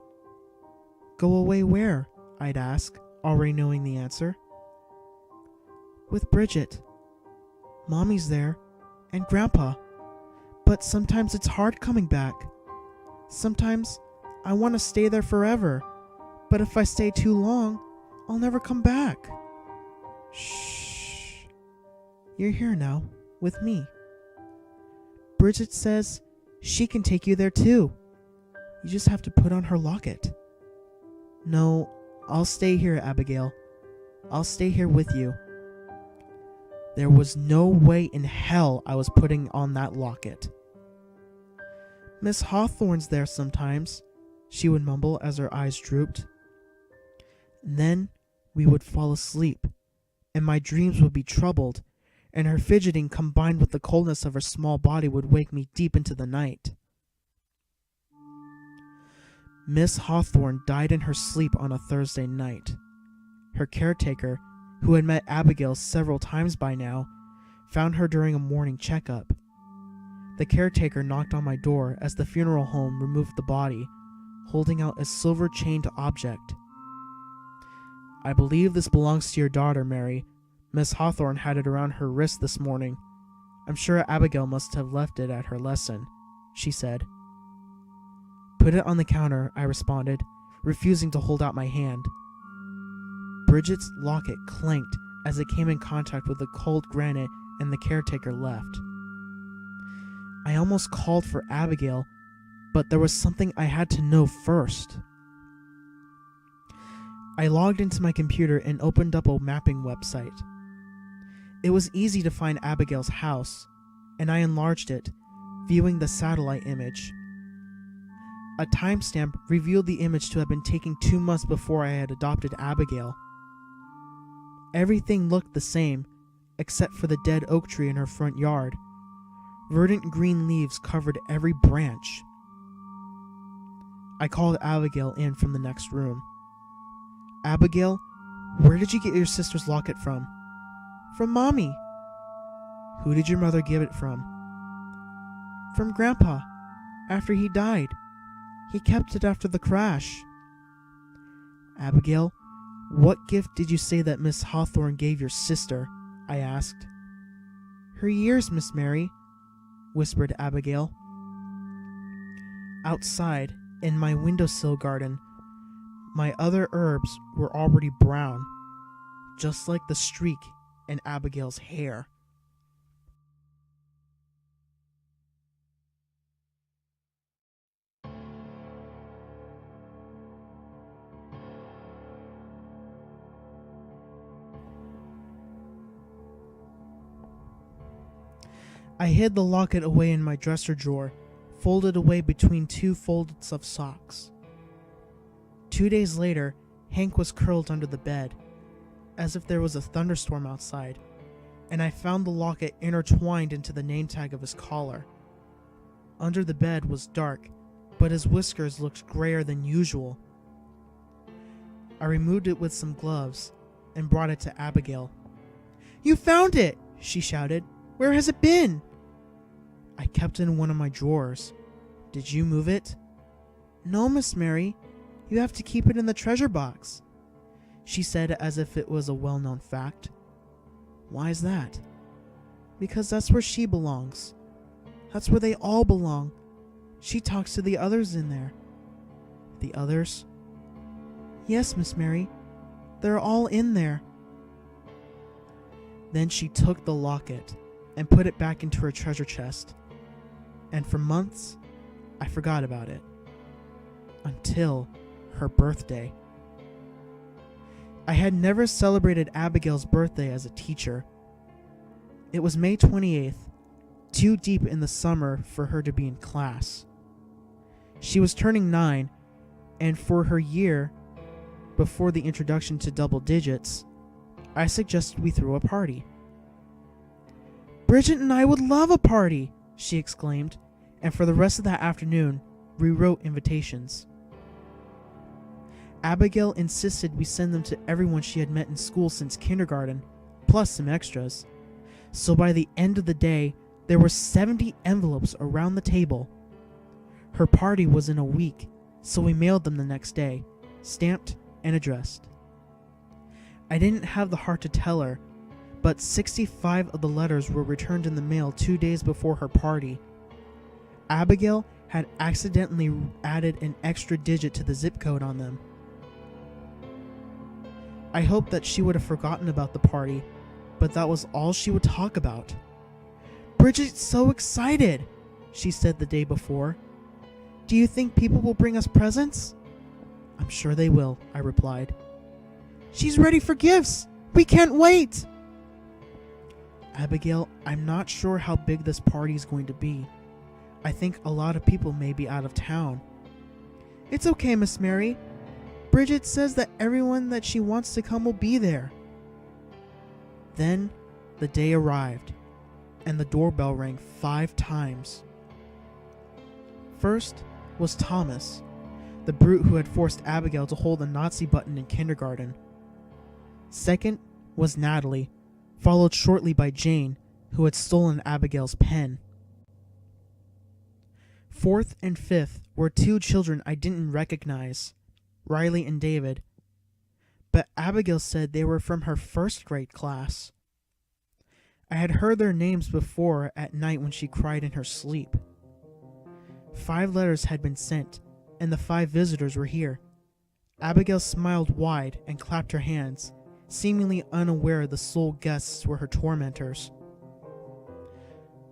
"Go away where?" I'd ask, already knowing the answer. "With Bridget. Mommy's there, and Grandpa. But sometimes it's hard coming back. Sometimes I want to stay there forever, but if I stay too long, I'll never come back." "Shh. You're here now, with me. Bridget says she can take you there too. You just have to put on her locket." "No, I'll stay here, Abigail. I'll stay here with you." There was no way in hell I was putting on that locket. "Miss Hawthorne's there sometimes," she would mumble as her eyes drooped. And then we would fall asleep, and my dreams would be troubled, and her fidgeting combined with the coldness of her small body would wake me deep into the night. Miss Hawthorne died in her sleep on a Thursday night. Her caretaker, who had met Abigail several times by now, found her during a morning checkup. The caretaker knocked on my door as the funeral home removed the body, holding out a silver-chained object. "I believe this belongs to your daughter, Mary. Miss Hawthorne had it around her wrist this morning. I'm sure Abigail must have left it at her lesson," she said. "Put it on the counter," I responded, refusing to hold out my hand. Bridget's locket clanked as it came in contact with the cold granite, and the caretaker left. I almost called for Abigail, but there was something I had to know first. I logged into my computer and opened up a mapping website. It was easy to find Abigail's house, and I enlarged it, viewing the satellite image. A timestamp revealed the image to have been taken 2 months before I had adopted Abigail. Everything looked the same, except for the dead oak tree in her front yard. Verdant green leaves covered every branch. I called Abigail in from the next room. "Abigail, where did you get your sister's locket from?" "From Mommy." "Who did your mother give it from?" "From Grandpa, after he died. He kept it after the crash." "Abigail, what gift did you say that Miss Hawthorne gave your sister?" I asked. "Her years, Miss Mary," whispered Abigail. Outside, in my windowsill garden, my other herbs were already brown, just like the streak in Abigail's hair. I hid the locket away in my dresser drawer, folded away between 2 folds of socks. 2 days later, Hank was curled under the bed, as if there was a thunderstorm outside, and I found the locket intertwined into the name tag of his collar. Under the bed was dark, but his whiskers looked grayer than usual. I removed it with some gloves and brought it to Abigail. "You found it!" she shouted. "Where has it been?" "I kept it in one of my drawers. Did you move it?" "No, Miss Mary. You have to keep it in the treasure box," she said as if it was a well-known fact. "Why is that?" "Because that's where she belongs. That's where they all belong. She talks to the others in there." "The others?" "Yes, Miss Mary. They're all in there." Then she took the locket and put it back into her treasure chest. And for months, I forgot about it. Until her birthday. I had never celebrated Abigail's birthday as a teacher. It was May 28th, too deep in the summer for her to be in class. She was turning 9, and for her year, before the introduction to double digits, I suggested we throw a party. "Bridget and I would love a party," she exclaimed, and for the rest of that afternoon, rewrote invitations. Abigail insisted we send them to everyone she had met in school since kindergarten, plus some extras. So by the end of the day, there were 70 envelopes around the table. Her party was in a week, so we mailed them the next day, stamped and addressed. I didn't have the heart to tell her, but 65 of the letters were returned in the mail 2 days before her party. Abigail had accidentally added an extra digit to the zip code on them. I hoped that she would have forgotten about the party, but that was all she would talk about. "Bridget's so excited," she said the day before. "Do you think people will bring us presents?" "I'm sure they will," I replied. "She's ready for gifts. We can't wait." "Abigail, I'm not sure how big this party is going to be. I think a lot of people may be out of town." "It's okay, Miss Mary. Bridget says that everyone that she wants to come will be there." Then the day arrived, and the doorbell rang 5 times. First was Thomas, the brute who had forced Abigail to hold the Nazi button in kindergarten. Second was Natalie, followed shortly by Jane, who had stolen Abigail's pen. Fourth and fifth were 2 children I didn't recognize, Riley and David, but Abigail said they were from her 1st grade class. I had heard their names before at night when she cried in her sleep. 5 letters had been sent, and the 5 visitors were here. Abigail smiled wide and clapped her hands, seemingly unaware the sole guests were her tormentors.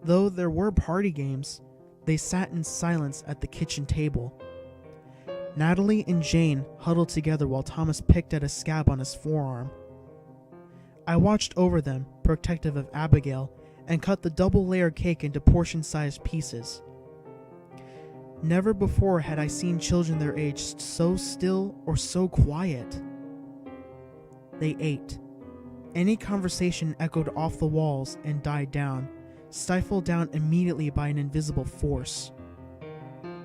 Though there were party games, they sat in silence at the kitchen table. Natalie and Jane huddled together while Thomas picked at a scab on his forearm. I watched over them, protective of Abigail, and cut the double-layered cake into portion-sized pieces. Never before had I seen children their age so still or so quiet. They ate. Any conversation echoed off the walls and died down, stifled down immediately by an invisible force.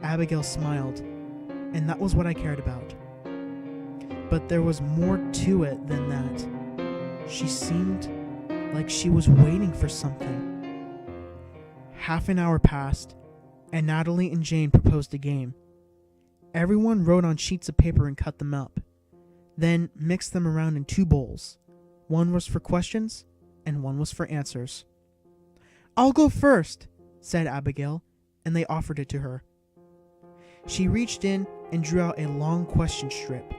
Abigail smiled, and that was what I cared about. But there was more to it than that. She seemed like she was waiting for something. Half an hour passed, and Natalie and Jane proposed a game. Everyone wrote on sheets of paper and cut them up, then mixed them around in 2 bowls. One was for questions, and one was for answers. "I'll go first," said Abigail, and they offered it to her. She reached in and drew out a long question strip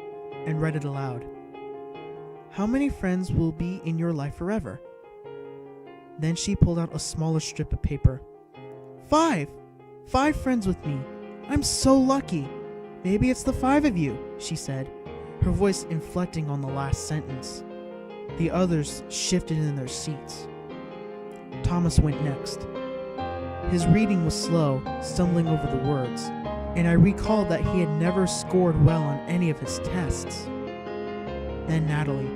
and read it aloud. "How many friends will be in your life forever?" Then she pulled out a smaller strip of paper. 5! 5 friends with me. I'm so lucky. Maybe it's the 5 of you," she said, her voice inflecting on the last sentence. The others shifted in their seats. Thomas went next. His reading was slow, stumbling over the words, and I recalled that he had never scored well on any of his tests. Then Natalie.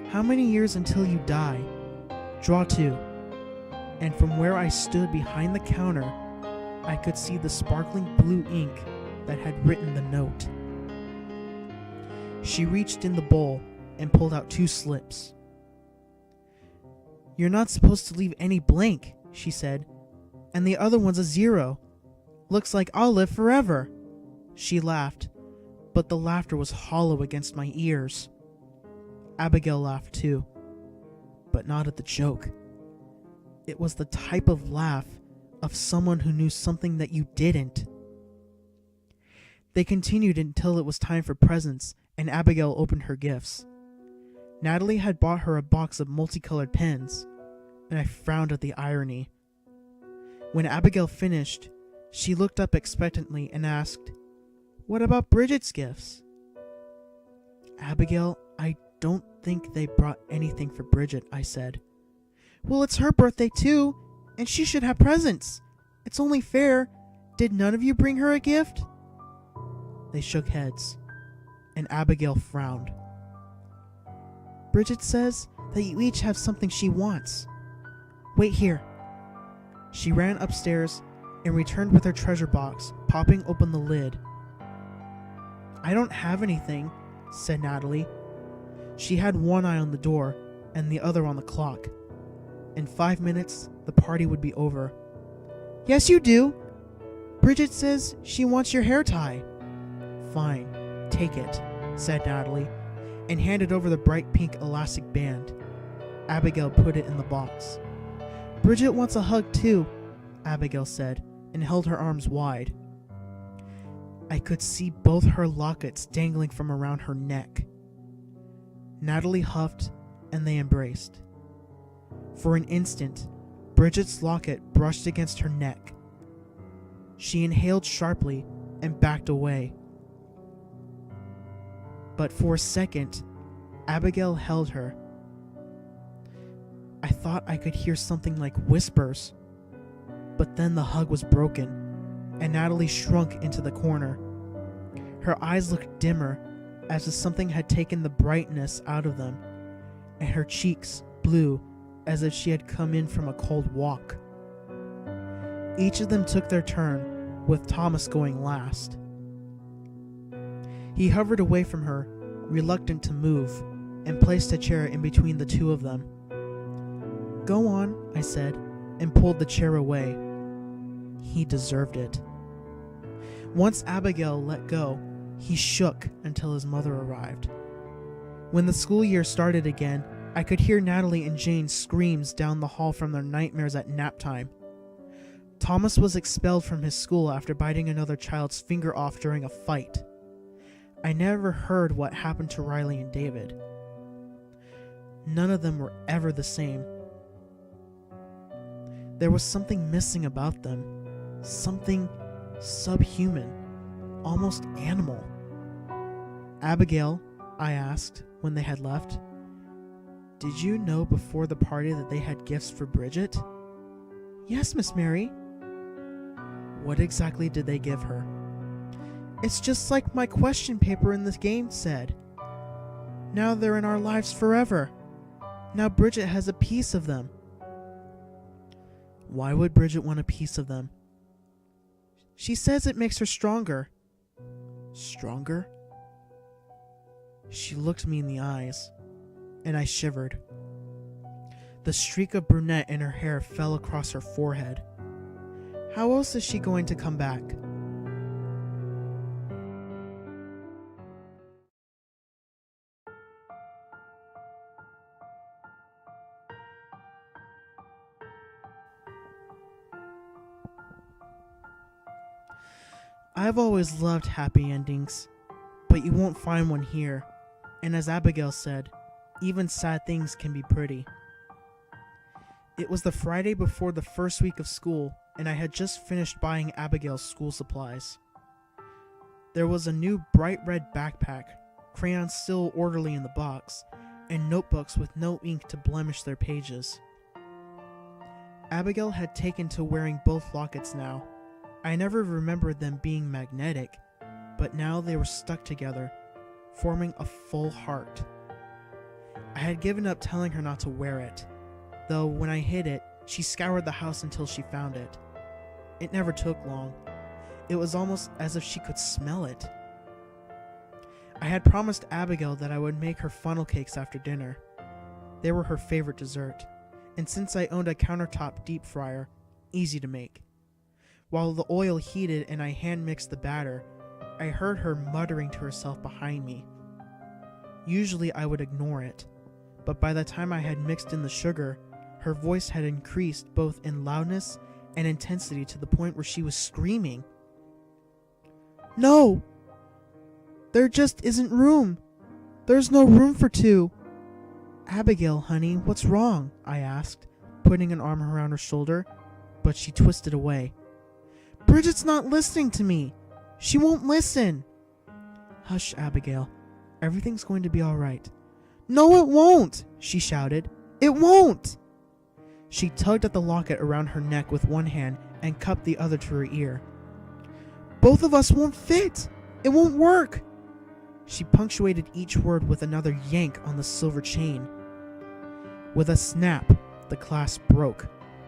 "How many years until you die? Draw 2. And from where I stood behind the counter, I could see the sparkling blue ink that had written the note. She reached in the bowl and pulled out 2 slips. "You're not supposed to leave any blank," she said, "and the other one's a 0. Looks like I'll live forever." She laughed, but the laughter was hollow against my ears. Abigail laughed too, but not at the joke. It was the type of laugh of someone who knew something that you didn't. They continued until it was time for presents, and Abigail opened her gifts. Natalie had bought her a box of multicolored pens, and I frowned at the irony. When Abigail finished, she looked up expectantly and asked, "What about Bridget's gifts?" "Abigail, I don't think they brought anything for Bridget," I said. "Well, it's her birthday too, and she should have presents. It's only fair. Did none of you bring her a gift?" They shook heads, and Abigail frowned. "Bridget says that you each have something she wants. Wait here." She ran upstairs and returned with her treasure box, popping open the lid. "I don't have anything," said Natalie. She had one eye on the door and the other on the clock. In 5 minutes, the party would be over. "Yes, you do. Bridget says she wants your hair tie." "Fine, take it," said Natalie, and handed over the bright pink elastic band. Abigail put it in the box. "Bridget wants a hug too," Abigail said, and held her arms wide. I could see both her lockets dangling from around her neck. Natalie huffed, and they embraced. For an instant, Bridget's locket brushed against her neck. She inhaled sharply and backed away. But for a second, Abigail held her. I thought I could hear something like whispers, but then the hug was broken, and Natalie shrunk into the corner. Her eyes looked dimmer, as if something had taken the brightness out of them, and her cheeks blue, as if she had come in from a cold walk. Each of them took their turn, with Thomas going last. He hovered away from her, reluctant to move, and placed a chair in between the two of them. "Go on," I said, and pulled the chair away. He deserved it. Once Abigail let go, he shook until his mother arrived. When the school year started again, I could hear Natalie and Jane's screams down the hall from their nightmares at nap time. Thomas was expelled from his school after biting another child's finger off during a fight. I never heard what happened to Riley and David. None of them were ever the same. There was something missing about them, something subhuman, almost animal. "Abigail," I asked when they had left, "did you know before the party that they had gifts for Bridget?" "Yes, Miss Mary." "What exactly did they give her?" "It's just like my question paper in this game said. Now they're in our lives forever. Now Bridget has a piece of them." "Why would Bridget want a piece of them?" "She says it makes her stronger." "Stronger?" She looked me in the eyes, and I shivered. The streak of brunette in her hair fell across her forehead. How else is she going to come back? I've always loved happy endings, but you won't find one here. And as Abigail said, even sad things can be pretty. It was the Friday before the first week of school, and I had just finished buying Abigail's school supplies. There was a new bright red backpack, crayons still orderly in the box, and notebooks with no ink to blemish their pages. Abigail had taken to wearing both lockets now. I never remembered them being magnetic, but now they were stuck together, forming a full heart. I had given up telling her not to wear it, though when I hid it, she scoured the house until she found it. It never took long. It was almost as if she could smell it. I had promised Abigail that I would make her funnel cakes after dinner. They were her favorite dessert, and since I owned a countertop deep fryer, easy to make. While the oil heated and I hand mixed the batter, I heard her muttering to herself behind me. Usually I would ignore it, but by the time I had mixed in the sugar, her voice had increased both in loudness and intensity to the point where she was screaming. "No! There just isn't room! There's no room for two!" "Abigail, honey, what's wrong?" I asked, putting an arm around her shoulder, but she twisted away. "Bridget's not listening to me! She won't listen!" "Hush, Abigail. Everything's going to be all right." "No, it won't!" she shouted. "It won't!" She tugged at the locket around her neck with one hand and cupped the other to her ear. "Both of us won't fit! It won't work!" She punctuated each word with another yank on the silver chain. With a snap, the clasp broke,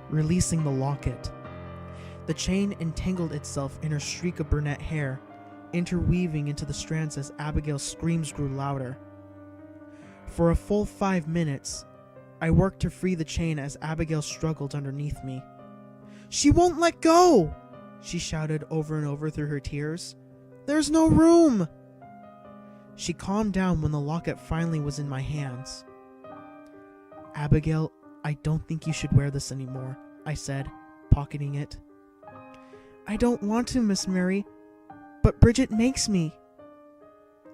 releasing the locket. The chain entangled itself in her streak of brunette hair, interweaving into the strands as Abigail's screams grew louder. For a full 5 minutes, I worked to free the chain as Abigail struggled underneath me. "She won't let go!" she shouted over and over through her tears. "There's no room!" She calmed down when the locket finally was in my hands. "Abigail, I don't think you should wear this anymore," I said, pocketing it. "I don't want to, Miss Mary, but Bridget makes me."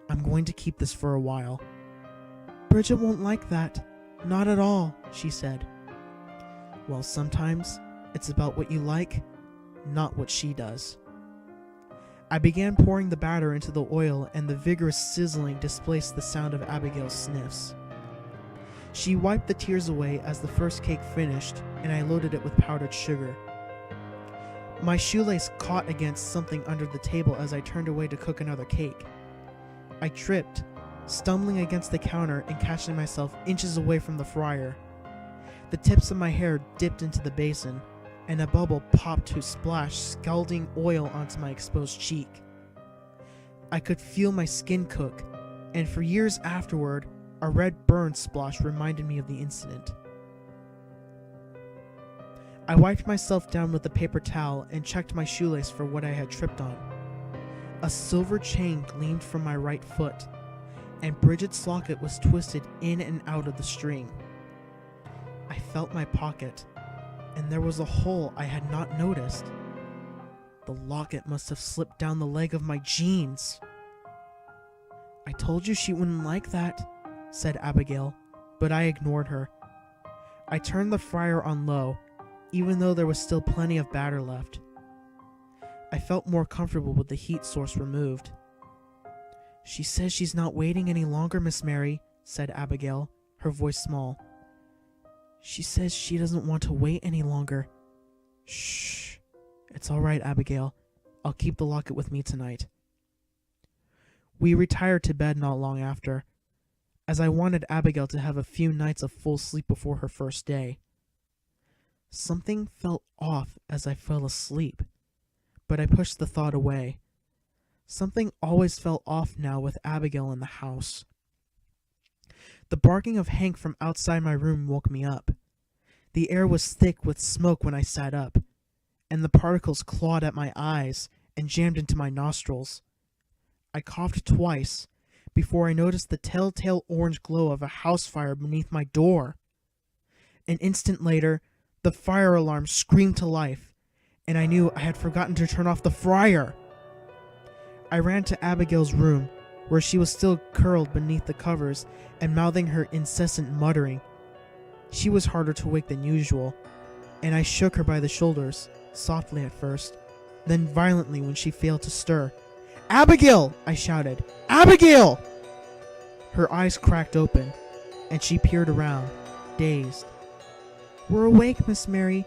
"I'm going to keep this for a while." "Bridget won't like that. Not at all," she said. "Well, sometimes it's about what you like, not what she does." I began pouring the batter into the oil, and the vigorous sizzling displaced the sound of Abigail's sniffs. She wiped the tears away as the first cake finished, and I loaded it with powdered sugar. My shoelace caught against something under the table as I turned away to cook another cake. I tripped, stumbling against the counter and catching myself inches away from the fryer. The tips of my hair dipped into the basin, and a bubble popped to splash scalding oil onto my exposed cheek. I could feel my skin cook, and for years afterward, a red burn splash reminded me of the incident. I wiped myself down with a paper towel and checked my shoelace for what I had tripped on. A silver chain gleamed from my right foot, and Bridget's locket was twisted in and out of the string. I felt my pocket, and there was a hole I had not noticed. The locket must have slipped down the leg of my jeans. "I told you she wouldn't like that," said Abigail, but I ignored her. I turned the fryer on low, even though there was still plenty of batter left. I felt more comfortable with the heat source removed. "She says she's not waiting any longer, Miss Mary," said Abigail, her voice small. "She says she doesn't want to wait any longer." "Shh. It's all right, Abigail. I'll keep the locket with me tonight." We retired to bed not long after, as I wanted Abigail to have a few nights of full sleep before her first day. Something felt off as I fell asleep, but I pushed the thought away. Something always felt off now with Abigail in the house. The barking of Hank from outside my room woke me up. The air was thick with smoke when I sat up, and the particles clawed at my eyes and jammed into my nostrils. I coughed twice before I noticed the telltale orange glow of a house fire beneath my door. An instant later, the fire alarm screamed to life, and I knew I had forgotten to turn off the fryer. I ran to Abigail's room, where she was still curled beneath the covers and mouthing her incessant muttering. She was harder to wake than usual, and I shook her by the shoulders, softly at first, then violently when she failed to stir. "Abigail!" I shouted. "Abigail!" Her eyes cracked open, and she peered around, dazed. "We're awake, Miss Mary,"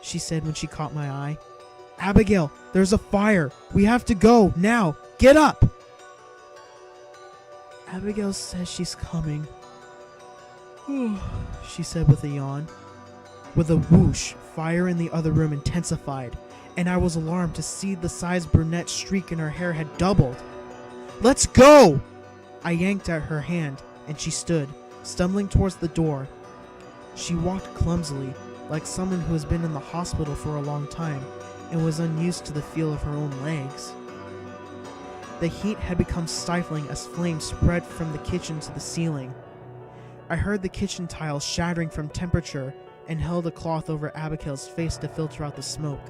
she said when she caught my eye. "Abigail, there's a fire. We have to go, now. Get up!" "Abigail says she's coming," she said with a yawn. With a whoosh, fire in the other room intensified, and I was alarmed to see the size brunette streak in her hair had doubled. "Let's go!" I yanked at her hand, and she stood, stumbling towards the door. She walked clumsily, like someone who has been in the hospital for a long time and was unused to the feel of her own legs. The heat had become stifling as flames spread from the kitchen to the ceiling. I heard the kitchen tiles shattering from temperature and held a cloth over Abigail's face to filter out the smoke.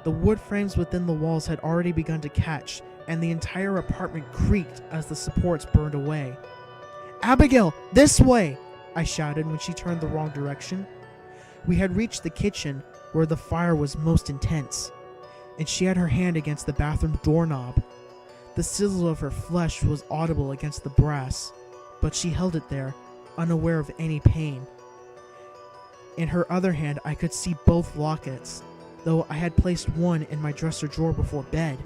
The wood frames within the walls had already begun to catch, and the entire apartment creaked as the supports burned away. "Abigail, this way!" I shouted when she turned the wrong direction. We had reached the kitchen, where the fire was most intense, and she had her hand against the bathroom doorknob. The sizzle of her flesh was audible against the brass, but she held it there, unaware of any pain. In her other hand, I could see both lockets, though I had placed one in my dresser drawer before bed.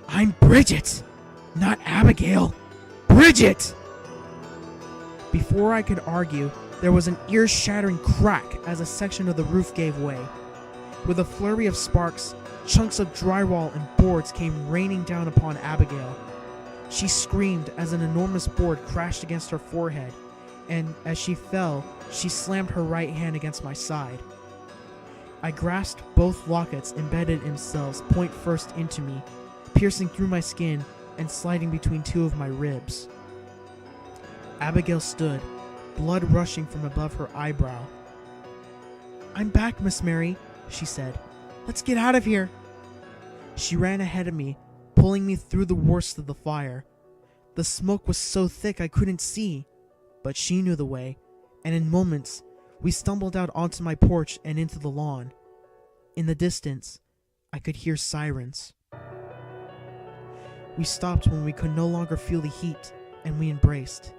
"I'm Bridget, not Abigail. Bridget!" Before I could argue, there was an ear-shattering crack as a section of the roof gave way. With a flurry of sparks, chunks of drywall and boards came raining down upon Abigail. She screamed as an enormous board crashed against her forehead, and as she fell, she slammed her right hand against my side. I grasped both lockets, embedded themselves point first into me, piercing through my skin and sliding between two of my ribs. Abigail stood, blood rushing from above her eyebrow. "I'm back, Miss Mary," she said. "Let's get out of here." She ran ahead of me, pulling me through the worst of the fire. The smoke was so thick I couldn't see, but she knew the way, and in moments, we stumbled out onto my porch and into the lawn. In the distance, I could hear sirens. We stopped when we could no longer feel the heat, and we embraced.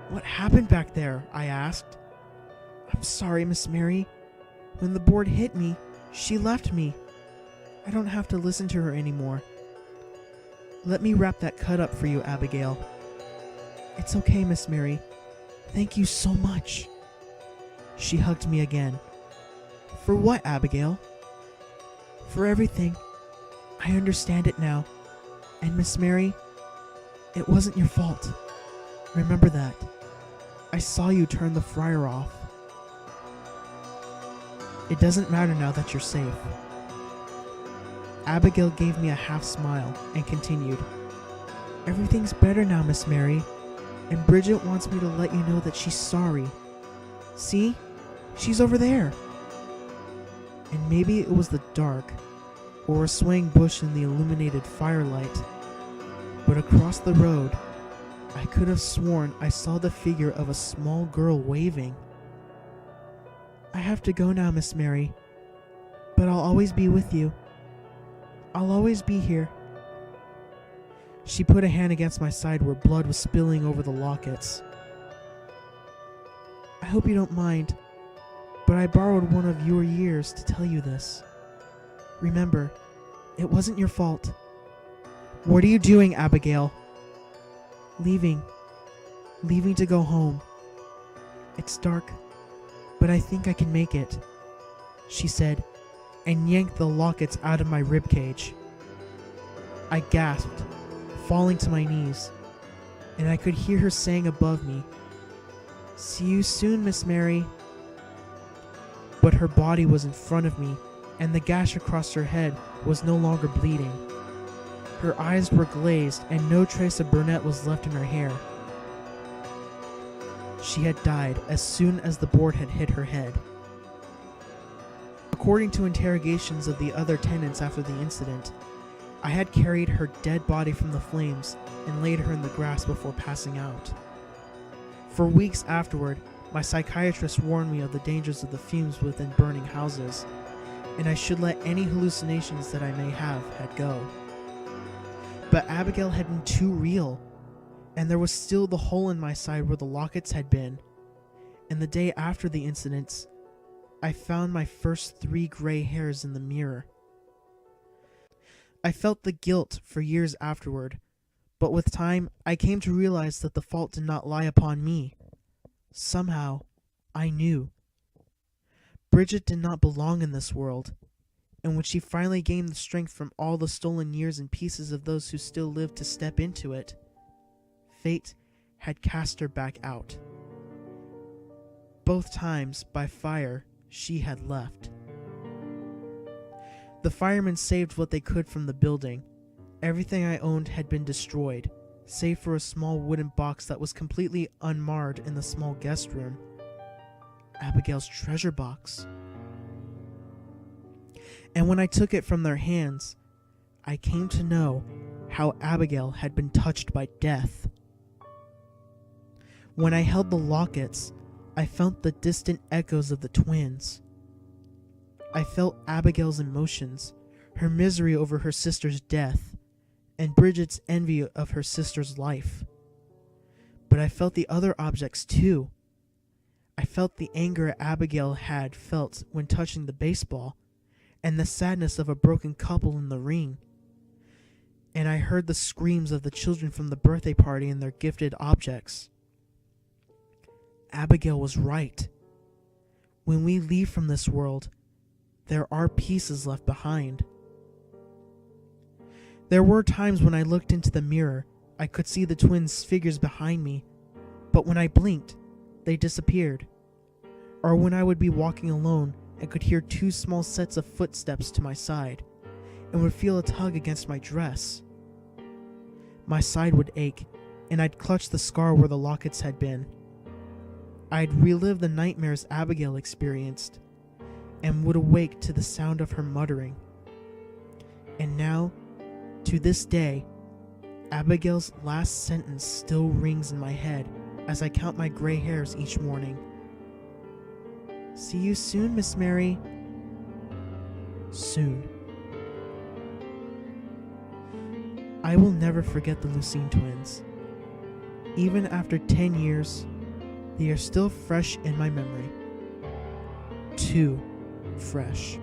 "What happened back there?" I asked. "I'm sorry, Miss Mary. When the board hit me, she left me. I don't have to listen to her anymore. Let me wrap that cut up for you, Abigail." "It's okay, Miss Mary. Thank you so much." She hugged me again. "For what, Abigail?" "For everything. I understand it now. And Miss Mary, it wasn't your fault. Remember that. I saw you turn the fryer off. It doesn't matter now that you're safe." Abigail gave me a half smile and continued, "Everything's better now, Miss Mary, and Bridget wants me to let you know that she's sorry. See? She's over there." And maybe it was the dark, or a swaying bush in the illuminated firelight, but across the road, I could have sworn I saw the figure of a small girl waving. "I have to go now, Miss Mary, but I'll always be with you. I'll always be here." She put a hand against my side where blood was spilling over the lockets. "I hope you don't mind, but I borrowed one of your years to tell you this. Remember, it wasn't your fault." "What are you doing, Abigail?" Leaving to go home. It's dark, but I think I can make it," she said, and yanked the lockets out of my ribcage. I gasped, falling to my knees, and I could hear her saying above me, "See you soon, Miss Mary." But her body was in front of me, and the gash across her head was no longer bleeding. Her eyes were glazed, and no trace of brunette was left in her hair. She had died as soon as the board had hit her head. According to interrogations of the other tenants after the incident, I had carried her dead body from the flames and laid her in the grass before passing out. For weeks afterward, my psychiatrist warned me of the dangers of the fumes within burning houses, and I should let any hallucinations that I may have had go. But Abigail had been too real, and there was still the hole in my side where the lockets had been. And the day after the incidents, I found my first 3 gray hairs in the mirror. I felt the guilt for years afterward, but with time, I came to realize that the fault did not lie upon me. Somehow, I knew. Bridget did not belong in this world, and when she finally gained the strength from all the stolen years and pieces of those who still lived to step into it, fate had cast her back out. Both times, by fire, she had left. The firemen saved what they could from the building. Everything I owned had been destroyed, save for a small wooden box that was completely unmarred in the small guest room. Abigail's treasure box. And when I took it from their hands, I came to know how Abigail had been touched by death. When I held the lockets, I felt the distant echoes of the twins. I felt Abigail's emotions, her misery over her sister's death, and Bridget's envy of her sister's life. But I felt the other objects too. I felt the anger Abigail had felt when touching the baseball, and the sadness of a broken couple in the ring. And I heard the screams of the children from the birthday party and their gifted objects. Abigail was right. When we leave from this world, there are pieces left behind. There were times when I looked into the mirror, I could see the twins' figures behind me, but when I blinked, they disappeared. Or when I would be walking alone and could hear two small sets of footsteps to my side, and would feel a tug against my dress. My side would ache, and I'd clutch the scar where the lockets had been. I'd relive the nightmares Abigail experienced, and would awake to the sound of her muttering. And now, to this day, Abigail's last sentence still rings in my head as I count my gray hairs each morning. "See you soon, Miss Mary." Soon. I will never forget the Lucienne twins. Even after 10 years, they are still fresh in my memory. Too fresh.